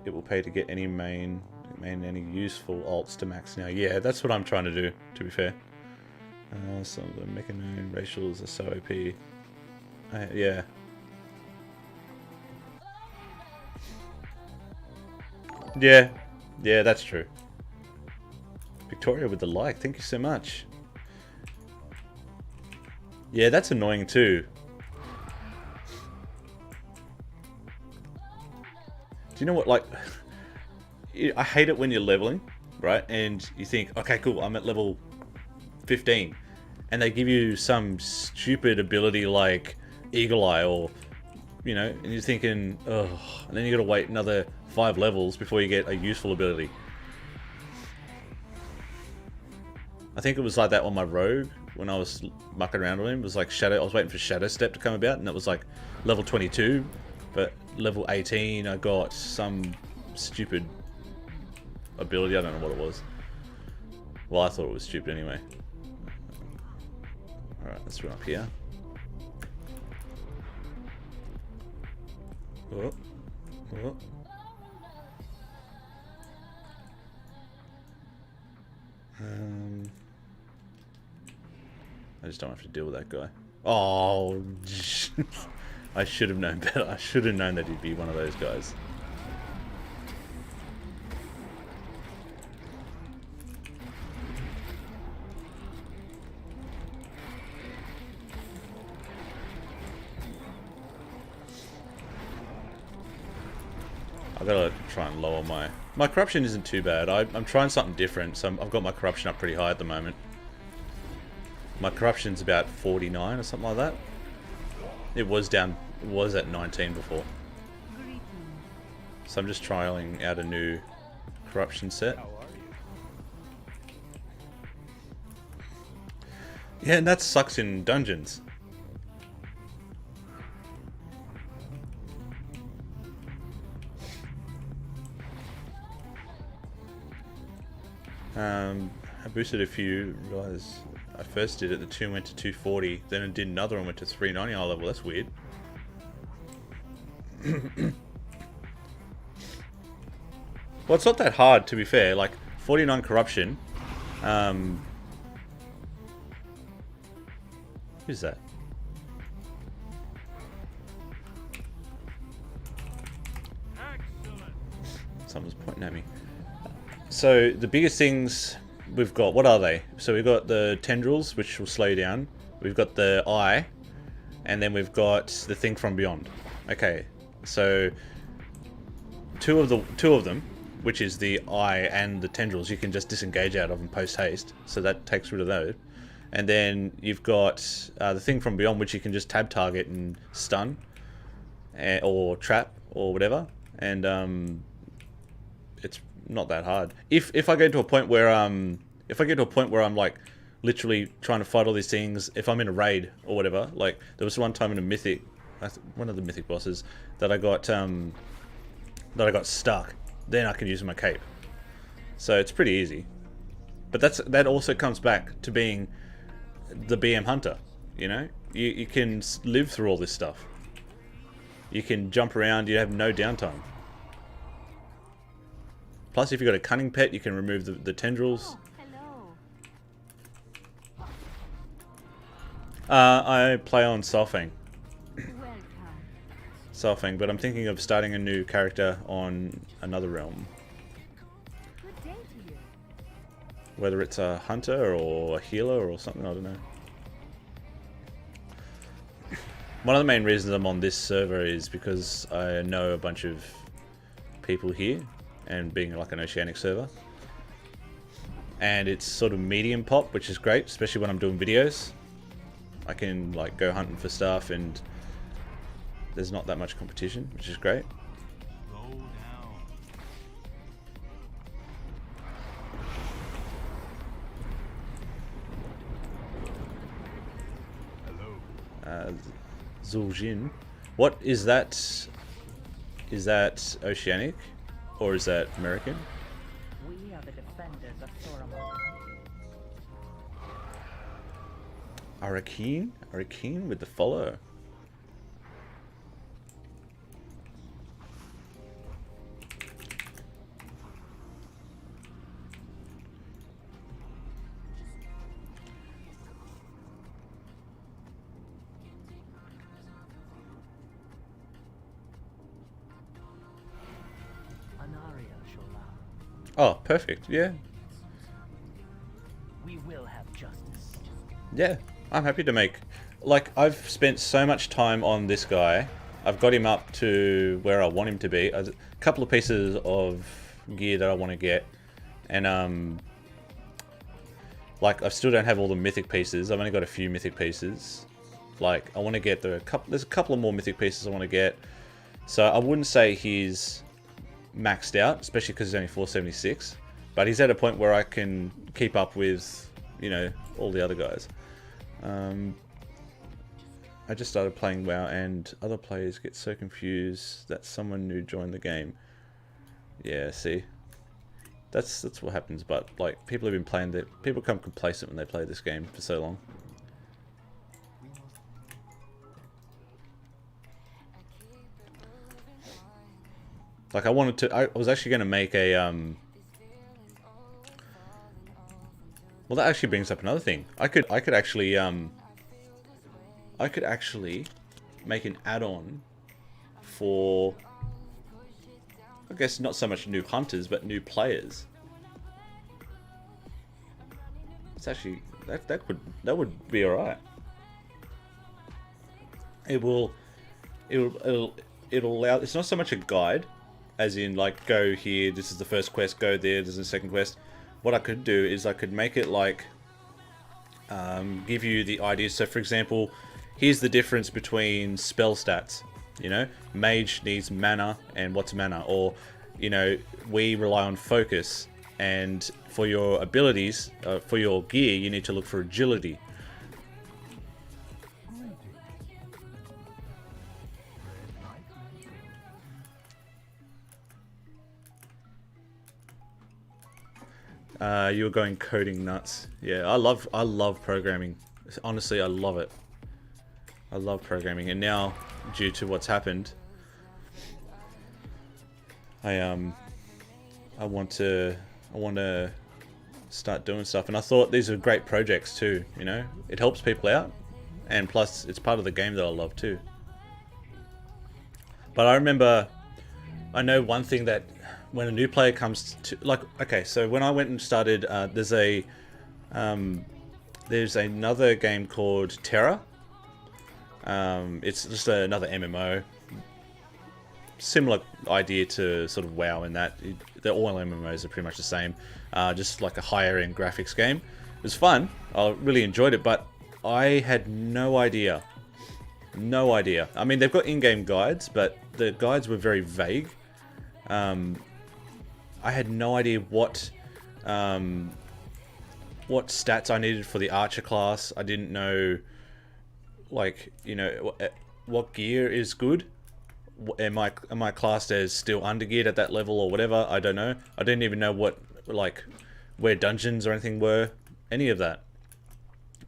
It will pay to get any any useful alts to max now. Yeah, that's what I'm trying to do, to be fair. Some of the mechanized racials are so OP. Yeah. Yeah, that's true. Victoria with the like, thank you so much. Yeah, that's annoying too. Do you know what, like, I hate it when you're leveling, right? And you think, okay, cool, I'm at level 15. And they give you some stupid ability like Eagle Eye or, you know, and you're thinking, ugh, and then you gotta wait another 5 levels before you get a useful ability. I think it was like that on my rogue when I was mucking around with him. It was like Shadow, I was waiting for Shadow Step to come about, and that was like level 22. But level 18, I got some stupid ability. I don't know what it was. Well, I thought it was stupid anyway. Alright, let's run up here. Oh. Oh. I just don't have to deal with that guy. Oh, I should have known better. I should have known that he'd be one of those guys. I gotta try and lower my corruption isn't too bad. I'm trying something different, so I've got my corruption up pretty high at the moment. My corruption's about 49 or something like that. It was at 19 before. So I'm just trialing out a new corruption set. Yeah, and that sucks in dungeons. I boosted a few, realised I first did it, the 2 went to 240, then I did another one, went to 390 high level, that's weird. Well, it's not that hard, to be fair, like, 49 corruption, who's that? Someone's pointing at me. So the biggest things we've got, what are they? So we've got the tendrils, which will slow you down. We've got the eye, and then we've got the thing from beyond. Okay, so two of them, which is the eye and the tendrils, you can just disengage out of and post haste. So that takes rid of those. And then you've got the thing from beyond, which you can just tab target and stun, or trap or whatever. And it's not that hard. If I get to a point where I'm like literally trying to fight all these things, if I'm in a raid or whatever, like there was one time in a mythic, one of the mythic bosses that I got stuck, then I can use my cape. So it's pretty easy. But that also comes back to being the BM hunter, you know? You can live through all this stuff. You can jump around, you have no downtime. Plus, if you've got a cunning pet, you can remove the tendrils. I play on Solfang. Solfang, but I'm thinking of starting a new character on another realm. Whether it's a hunter or a healer or something, I don't know. One of the main reasons I'm on this server is because I know a bunch of people here, and being like an oceanic server. And it's sort of medium pop, which is great, especially when I'm doing videos. I can like go hunting for stuff and there's not that much competition, which is great. Zul'jin. What is that? Is that Oceanic? Or is that American? We are the defenders of Toromont. Arakeen? Arakeen with the follow. Oh, perfect. Yeah. We will have justice. Yeah, I'm happy to make... Like, I've spent so much time on this guy. I've got him up to where I want him to be. A couple of pieces of gear that I want to get. And, like, I still don't have all the mythic pieces. I've only got a few mythic pieces. Like, I want to get there's a couple of more mythic pieces I want to get. So I wouldn't say he's maxed out, especially because he's only 476. But he's at a point where I can keep up with, you know, all the other guys. I just started playing WoW and other players get so confused that someone new joined the game. Yeah, see? That's what happens, but like people have been playing people become complacent when they play this game for so long. Like I was actually going to make a well, that actually brings up another thing. I could actually make an add-on for, I guess, not so much new hunters, but new players. It's actually that would be alright. It'll allow. It's not so much a guide, as in like go here. This is the first quest. Go there. This is the second quest. What I could do is I could make it like give you the ideas. So, for example, here's the difference between spell stats. You know, mage needs mana, and what's mana? Or, you know, we rely on focus, and for your abilities, for your gear, you need to look for agility. You were going coding nuts. Yeah, I love programming. Honestly, I love it. I love programming, and now, due to what's happened, I want to start doing stuff. And I thought these are great projects too. You know, it helps people out, and plus it's part of the game that I love too. But I know one thing that when a new player comes to, like, okay, so when I went and started, there's another game called Terra. It's just another MMO. Similar idea to sort of WoW in that all MMOs are pretty much the same. Just like a higher end graphics game. It was fun. I really enjoyed it, but I had no idea. No idea. I mean, they've got in-game guides, but the guides were very vague. I had no idea what stats I needed for the archer class. I didn't know, like, you know, what gear is good. Am I classed as still undergeared at that level or whatever? I don't know. I didn't even know what, like, where dungeons or anything were. Any of that.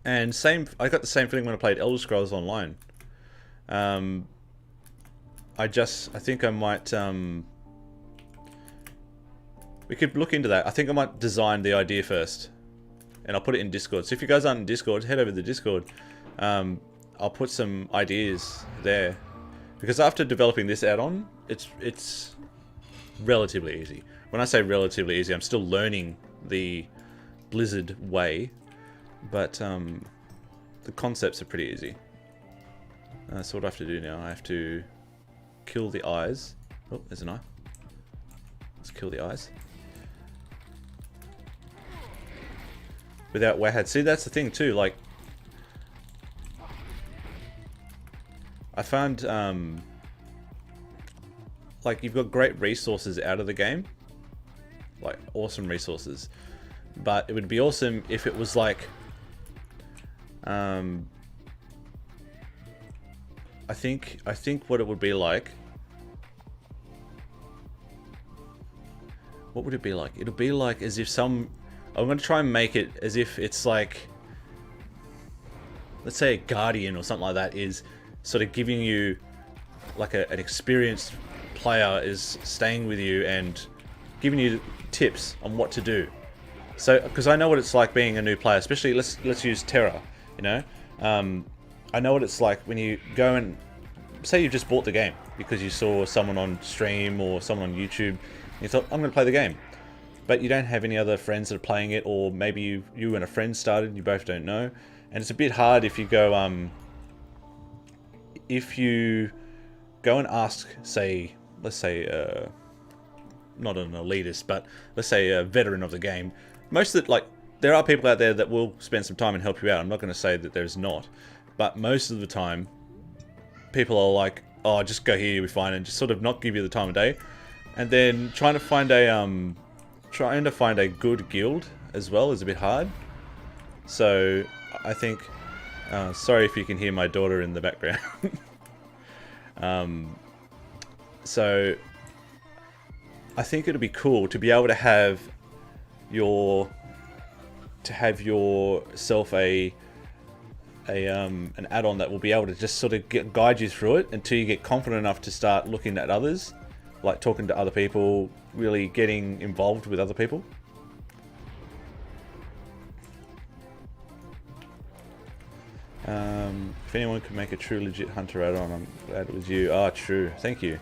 And I got the same feeling when I played Elder Scrolls Online. I think I might, we could look into that. I think I might design the idea first, and I'll put it in Discord. So if you guys aren't in Discord, head over to Discord. I'll put some ideas there, because after developing this add-on, it's relatively easy. When I say relatively easy, I'm still learning the Blizzard way, but the concepts are pretty easy. So what I have to do now, I have to kill the eyes. Oh, there's an eye. Let's kill the eyes. Without Wahad. See, that's the thing too, like, I found, like, you've got great resources out of the game. Like, awesome resources. But it would be awesome if it was like, I think what it would be like. What would it be like? It'll be like as if I'm going to try and make it as if it's like, let's say a guardian or something like that is sort of giving you like an experienced player is staying with you and giving you tips on what to do. So, because I know what it's like being a new player, especially let's use Terra, you know. I know what it's like when you go and say you just bought the game because you saw someone on stream or someone on YouTube and you thought, I'm going to play the game. But you don't have any other friends that are playing it, or maybe you and a friend started and you both don't know. And it's a bit hard if you go and ask, say, let's say, not an elitist, but let's say a veteran of the game. Most of it, like, there are people out there that will spend some time and help you out. I'm not going to say that there's not. But most of the time, people are like, oh, just go here, you'll be fine, and just sort of not give you the time of day. And then trying to find a good guild as well is a bit hard. So I think, sorry if you can hear my daughter in the background. So I think it'd be cool to be able to have yourself an add-on that will be able to just sort of guide you through it until you get confident enough to start looking at others, like talking to other people, really getting involved with other people. If anyone could make a true legit hunter add-on, I'm glad it was you. Ah, true. Thank you.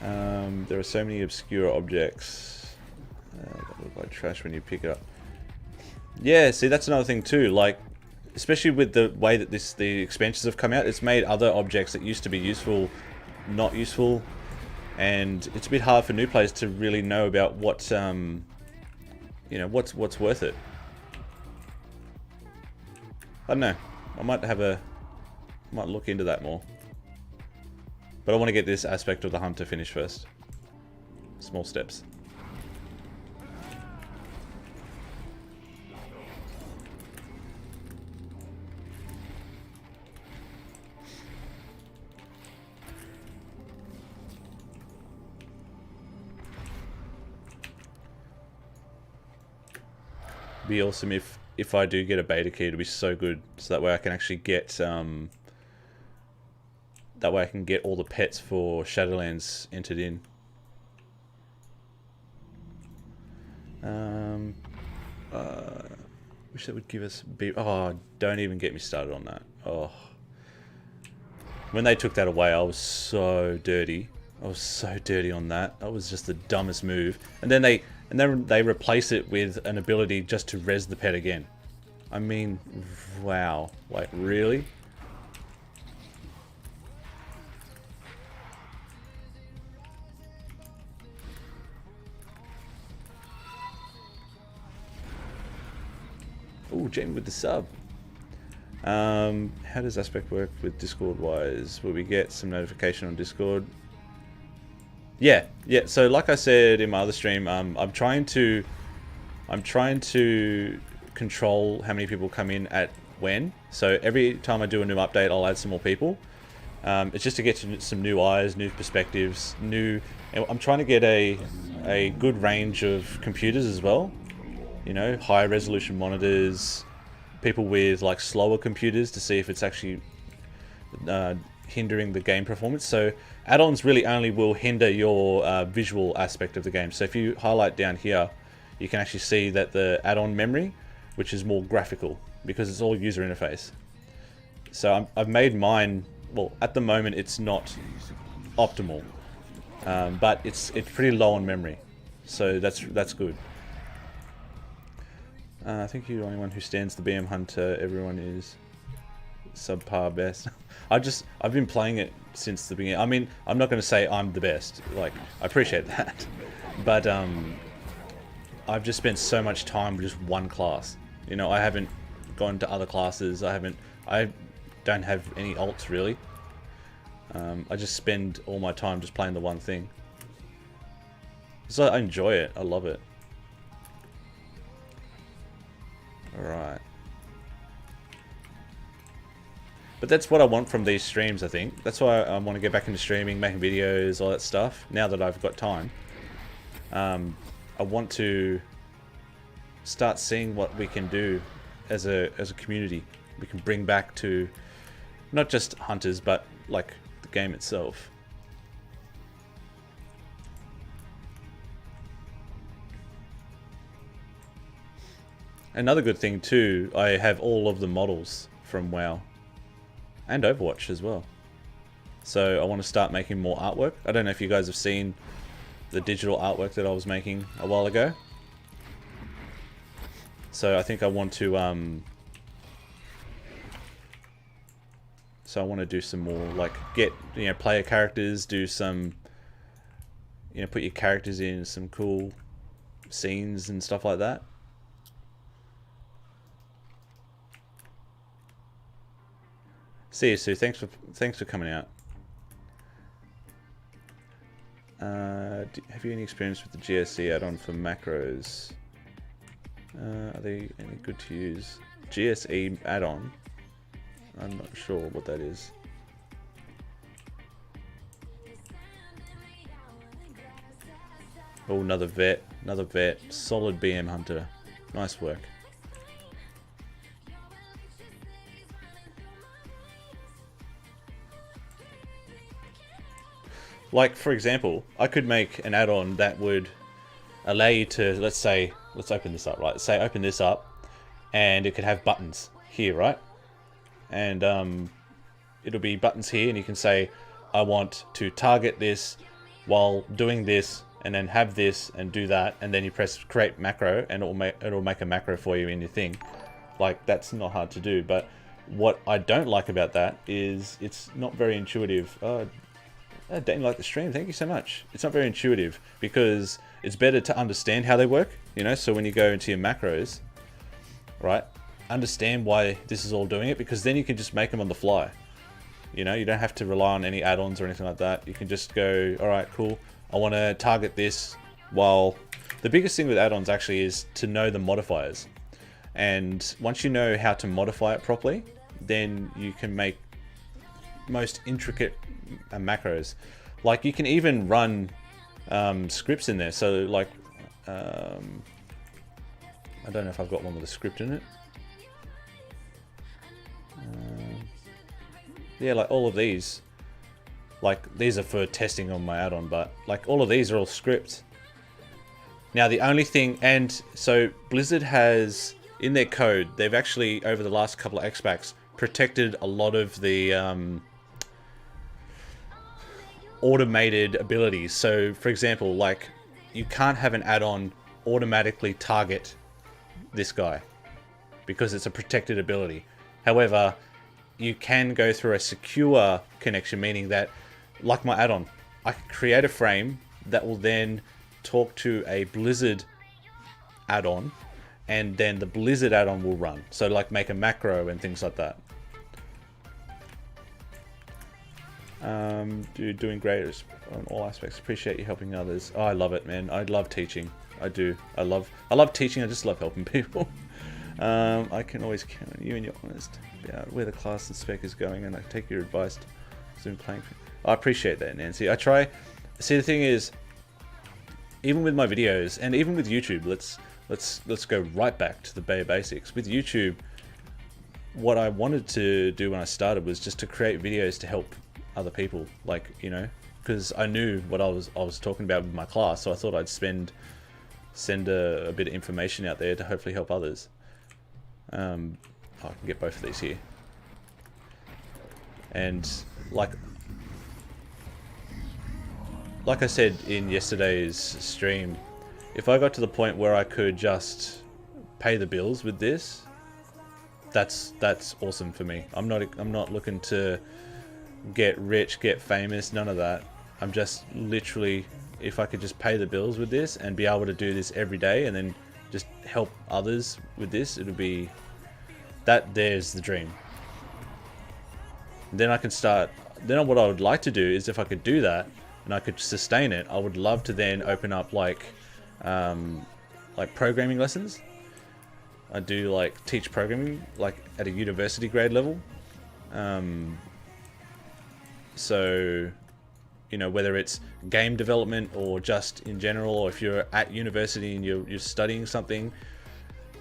There are so many obscure objects that look like trash when you pick it up. Yeah, see, that's another thing too. Like, especially with the way that the expansions have come out, it's made other objects that used to be useful not useful, and it's a bit hard for new players to really know about what you know, what's worth it. I don't know. I might look into that more. But I want to get this aspect of the hunter finished first. Small steps. Be awesome if I do get a beta key. It'll be so good, so that way I can actually get that way I can get all the pets for Shadowlands entered in. Wish that would give us oh, don't even get me started on that. Oh, when they took that away, I was so dirty. I was so dirty on that. That was just the dumbest move. And then they replace it with an ability just to res the pet again. I mean, wow. Like, really? Oh, Jamie with the sub. How does Aspect work with Discord wise? Will we get some notification on Discord? Yeah. So like I said in my other stream, I'm trying to control how many people come in at when. So every time I do a new update, I'll add some more people. It's just to get some new eyes, new perspectives, I'm trying to get a good range of computers as well. You know, higher resolution monitors, people with like slower computers to see if it's actually hindering the game performance. So add-ons really only will hinder your visual aspect of the game. So if you highlight down here, you can actually see that the add-on memory, which is more graphical because it's all user interface. So I've made mine, well, at the moment it's not optimal, but it's pretty low on memory, so that's good. I think you're the only one who stands the BM Hunter. Everyone is subpar best. I've been playing it since the beginning. I mean, I'm not going to say I'm the best. Like, I appreciate that, but I've just spent so much time with just one class. You know, I haven't gone to other classes. I don't have any alts really. I just spend all my time just playing the one thing. So I enjoy it. I love it. Alright. But that's what I want from these streams, I think. That's why I want to get back into streaming, making videos, all that stuff, now that I've got time. I want to start seeing what we can do as a community. We can bring back to not just hunters, but like the game itself. Another good thing too, I have all of the models from WoW and Overwatch as well. So I want to start making more artwork. I don't know if you guys have seen the digital artwork that I was making a while ago. So I think I want to so I want to do some more, like, get, you know, player characters, do some, you know, put your characters in some cool scenes and stuff like that. See you, Sue. Thanks for coming out. Have you any experience with the GSE add-on for macros? Are they any good to use? GSE add-on? I'm not sure what that is. Oh, another vet. Another vet. Solid BM hunter. Nice work. Like, for example, I could make an add-on that would allow you to, let's say, let's open this up, right? Let's say open this up, and it could have buttons here, right? And it'll be buttons here, and you can say, I want to target this while doing this, and then have this, and do that, and then you press create macro, and it'll make a macro for you in your thing. Like, that's not hard to do, but what I don't like about that is it's not very intuitive. Dane liked the stream, thank you so much. It's not very intuitive because it's better to understand how they work, you know, so when you go into your macros, right, understand why this is all doing it, because then you can just make them on the fly. You know, you don't have to rely on any add-ons or anything like that. You can just go, alright, cool, I want to target this while... The biggest thing with add-ons actually is to know the modifiers. And once you know how to modify it properly, then you can make most intricate macros. Like, you can even run scripts in there. So, like, I don't know if I've got one with a script in it. Yeah, like all of these. Like, these are for testing on my add-on, but like all of these are all scripts. Now, the only thing, and so Blizzard has, in their code, they've actually, over the last couple of X-Packs, protected a lot of the automated abilities. So, for example, like, you can't have an add-on automatically target this guy because it's a protected ability. However, you can go through a secure connection, meaning that, like my add-on, I can create a frame that will then talk to a Blizzard add-on, and then the Blizzard add-on will run. So, like, make a macro and things like that. Doing great on all aspects. Appreciate you helping others. Oh, I love it, man. I love teaching. I do. I love teaching. I just love helping people. I can always count on you and you're honest about where the class and spec is going, and I take your advice to zoom playing. I appreciate that, Nancy. I try. See, the thing is, even with my videos and even with YouTube, let's go right back to the bare basics. With YouTube, what I wanted to do when I started was just to create videos to help other people, like, you know, because I knew what I was talking about with my class, so I thought I'd send a bit of information out there to hopefully help others. I can get both of these here, and like I said in yesterday's stream, if I got to the point where I could just pay the bills with this, that's awesome for me. I'm not looking to get rich, get famous, none of that. I'm just literally, if I could just pay the bills with this and be able to do this every day and then just help others with this, it'll be that. There's the dream. Then I can start. Then what I would like to do is, if I could do that and I could sustain it, I would love to then open up like programming lessons. I do like teach programming like at a university grade level, So, you know, whether it's game development or just in general, or if you're at university and you're studying something,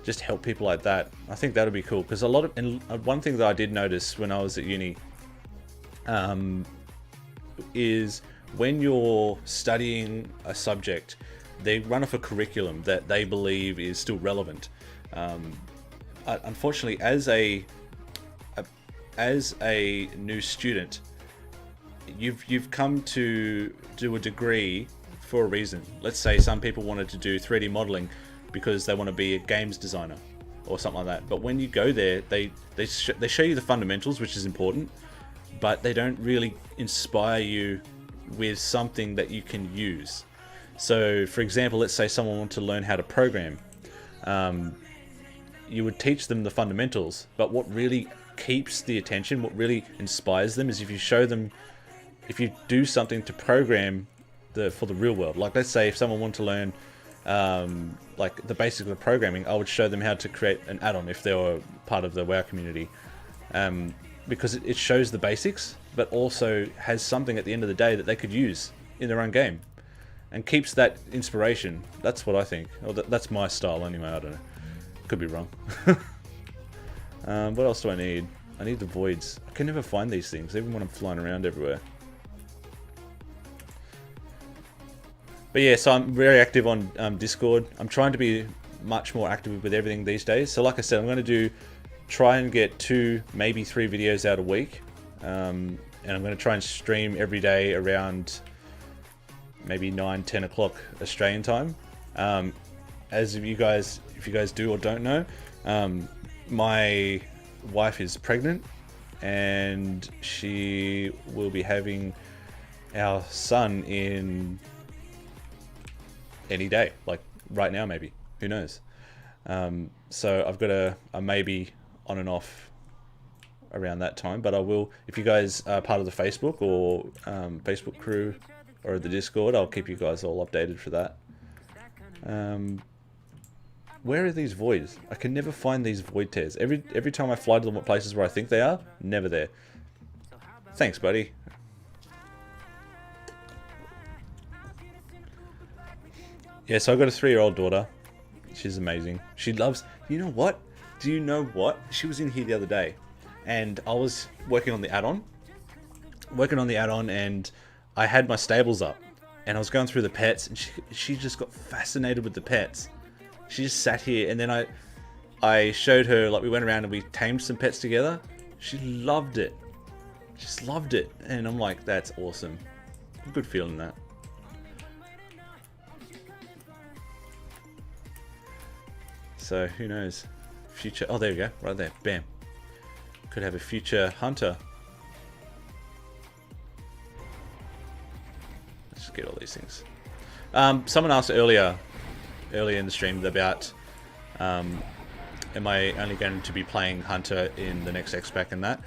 just help people like that. I think that would be cool, because a lot of, and one thing that I did notice when I was at uni, is when you're studying a subject, they run off a curriculum that they believe is still relevant. Unfortunately, as a new student, you've come to do a degree for a reason. Let's say some people wanted to do 3D modeling because they want to be a games designer or something like that. But when you go there, they show you the fundamentals, which is important, but they don't really inspire you with something that you can use. So, for example, let's say someone wanted to learn how to program. You would teach them the fundamentals, but what really keeps the attention, what really inspires them, is if you show them, if you do something to program for the real world. Like, let's say if someone wanted to learn like the basics of programming, I would show them how to create an add-on if they were part of the WoW community, because it shows the basics, but also has something at the end of the day that they could use in their own game, and keeps that inspiration. That's what I think. Or that's my style anyway. I don't know. Could be wrong. What else do I need? I need the voids. I can never find these things, even when I'm flying around everywhere. But yeah, so I'm very active on Discord. I'm trying to be much more active with everything these days. So like I said, I'm going to try and get 2, maybe 3 videos out a week. And I'm going to try and stream every day around maybe 9-10 o'clock Australian time. As if you guys do or don't know, my wife is pregnant, and she will be having our son in any day, like right now maybe, who knows. So I've got a maybe on and off around that time, but I will, if you guys are part of the Facebook or Facebook crew or the Discord, I'll keep you guys all updated for that. Where are these voids? I can never find these void tears. Every time I fly to the places where I think they are, never there. Thanks, buddy. Yeah, so I've got a 3-year-old daughter. She's amazing. She loves... You know what? Do you know what? She was in here the other day, and I was working on the add-on. And I had my stables up, and I was going through the pets, and she just got fascinated with the pets. She just sat here, and then I showed her, like, we went around and we tamed some pets together. She loved it. Just loved it. And I'm like, that's awesome. Good feeling that. So, who knows? Future... Oh, there we go. Right there. Bam. Could have a future hunter. Let's just get all these things. Someone asked earlier in the stream about am I only going to be playing Hunter in the next X-Pack and that.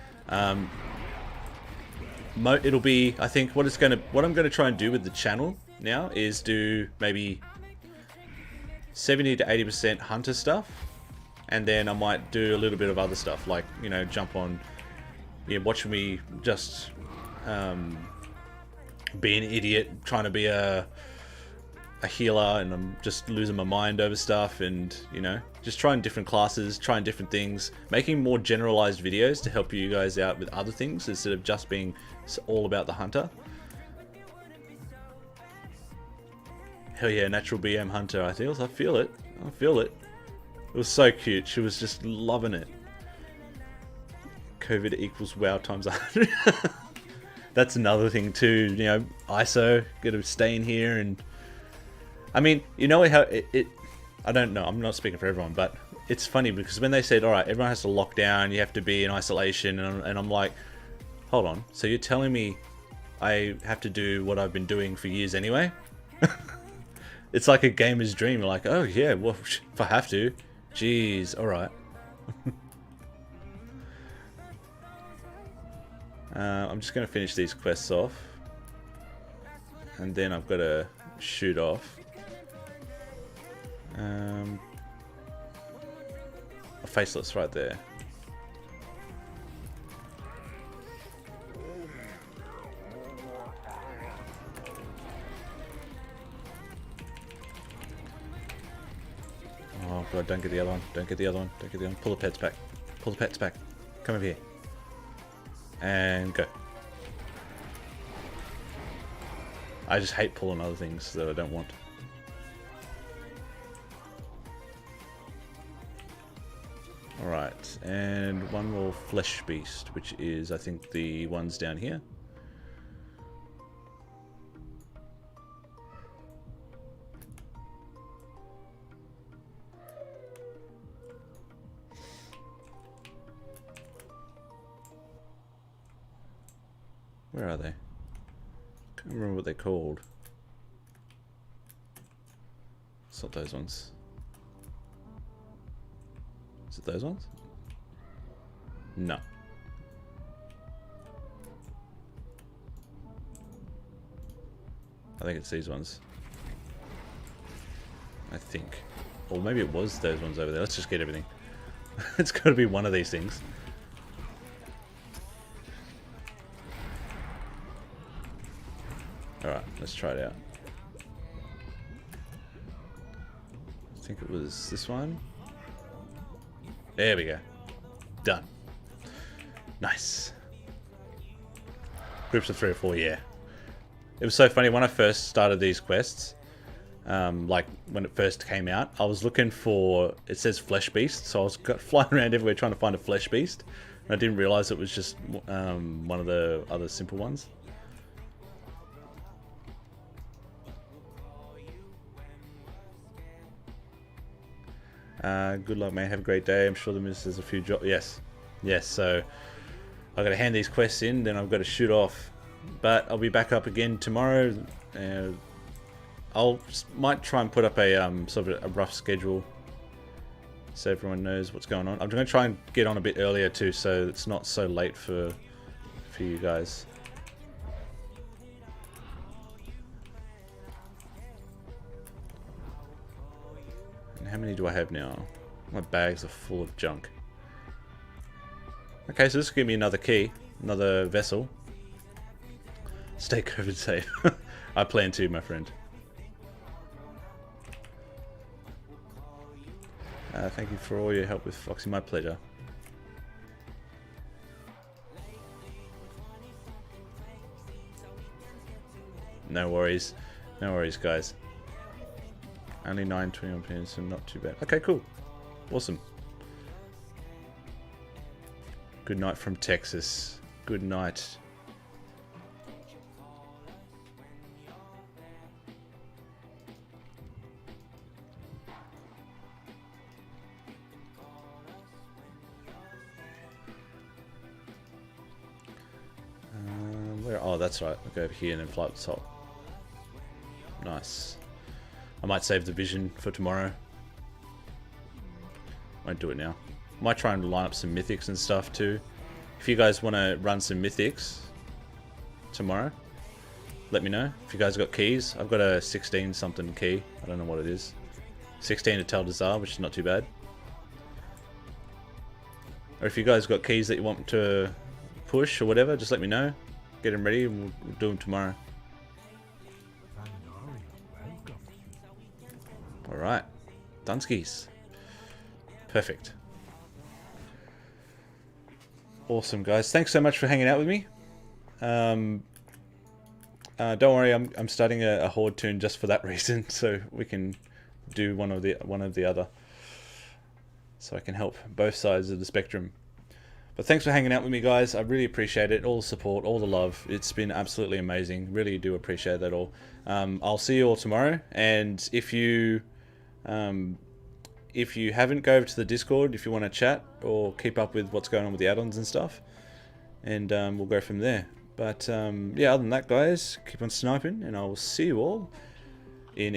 It'll be, I think, what I'm going to try and do with the channel now is do maybe 70 to 80% Hunter stuff, and then I might do a little bit of other stuff, like, you know, jump on, watch me just be an idiot trying to be a healer, and I'm just losing my mind over stuff, and, you know, just trying different classes, trying different things, making more generalized videos to help you guys out with other things instead of just being all about the hunter. Hell yeah, natural BM hunter. I feel it. It was so cute. She was just loving it. COVID equals WoW times 100. That's another thing too, you know, ISO, gotta stay in here. And I mean, you know how I don't know, I'm not speaking for everyone, but it's funny because when they said, alright, everyone has to lock down, you have to be in isolation, and I'm like, hold on, so you're telling me I have to do what I've been doing for years anyway? It's like a gamer's dream. You're like, oh yeah, well, if I have to. Jeez, alright. I'm just going to finish these quests off. And then I've got to shoot off. A faceless right there. God, don't get the other one. Don't get the other one. Don't get the other one. Pull the pets back. Pull the pets back. Come over here. And go. I just hate pulling other things that I don't want. Alright, and one more flesh beast, which is, I think, the ones down here. Where are they? Can't remember what they're called. It's not those ones. Is it those ones? No. I think it's these ones. I think. Or maybe it was those ones over there. Let's just get everything. It's got to be one of these things. Alright, let's try it out. I think it was this one. There we go. Done. Nice. Groups of 3 or 4, yeah. It was so funny when I first started these quests, like when it first came out, I was looking for, it says flesh beast, so I was flying around everywhere trying to find a flesh beast, and I didn't realize it was just one of the other simple ones. Good luck, man. Have a great day. I'm sure the minister has a few jobs. Yes. Yes, so I've got to hand these quests in, then I've got to shoot off. But I'll be back up again tomorrow. Might try and put up a sort of a rough schedule so everyone knows what's going on. I'm going to try and get on a bit earlier too, so it's not so late for you guys. How many do I have now? My bags are full of junk. Okay, so this will give me another key, another vessel. Stay COVID safe. I plan to, my friend. Thank you for all your help with Foxy. My pleasure. No worries. No worries, guys. Only 9:21 p.m, so not too bad. Okay, cool. Awesome. Good night from Texas. Good night. Where? Oh, that's right. I'll go over here and then fly up the top. Nice. I might save the vision for tomorrow. Won't do it now. Might try and line up some mythics and stuff too. If you guys want to run some mythics tomorrow, let me know. If you guys got keys, I've got a 16 something key. I don't know what it is. 16 to Tel Dazar, which is not too bad. Or if you guys got keys that you want to push or whatever, just let me know. Get them ready and we'll do them tomorrow. Alright. Dunskies. Perfect. Awesome, guys. Thanks so much for hanging out with me. Don't worry, I'm starting a horde tune just for that reason, so we can do one of the other. So I can help both sides of the spectrum. But thanks for hanging out with me, guys. I really appreciate it. All the support, all the love. It's been absolutely amazing. Really do appreciate that all. I'll see you all tomorrow. And if you haven't, go over to the Discord if you want to chat or keep up with what's going on with the add-ons and stuff. And we'll go from there. But yeah, other than that, guys, keep on sniping. And I will see you all in either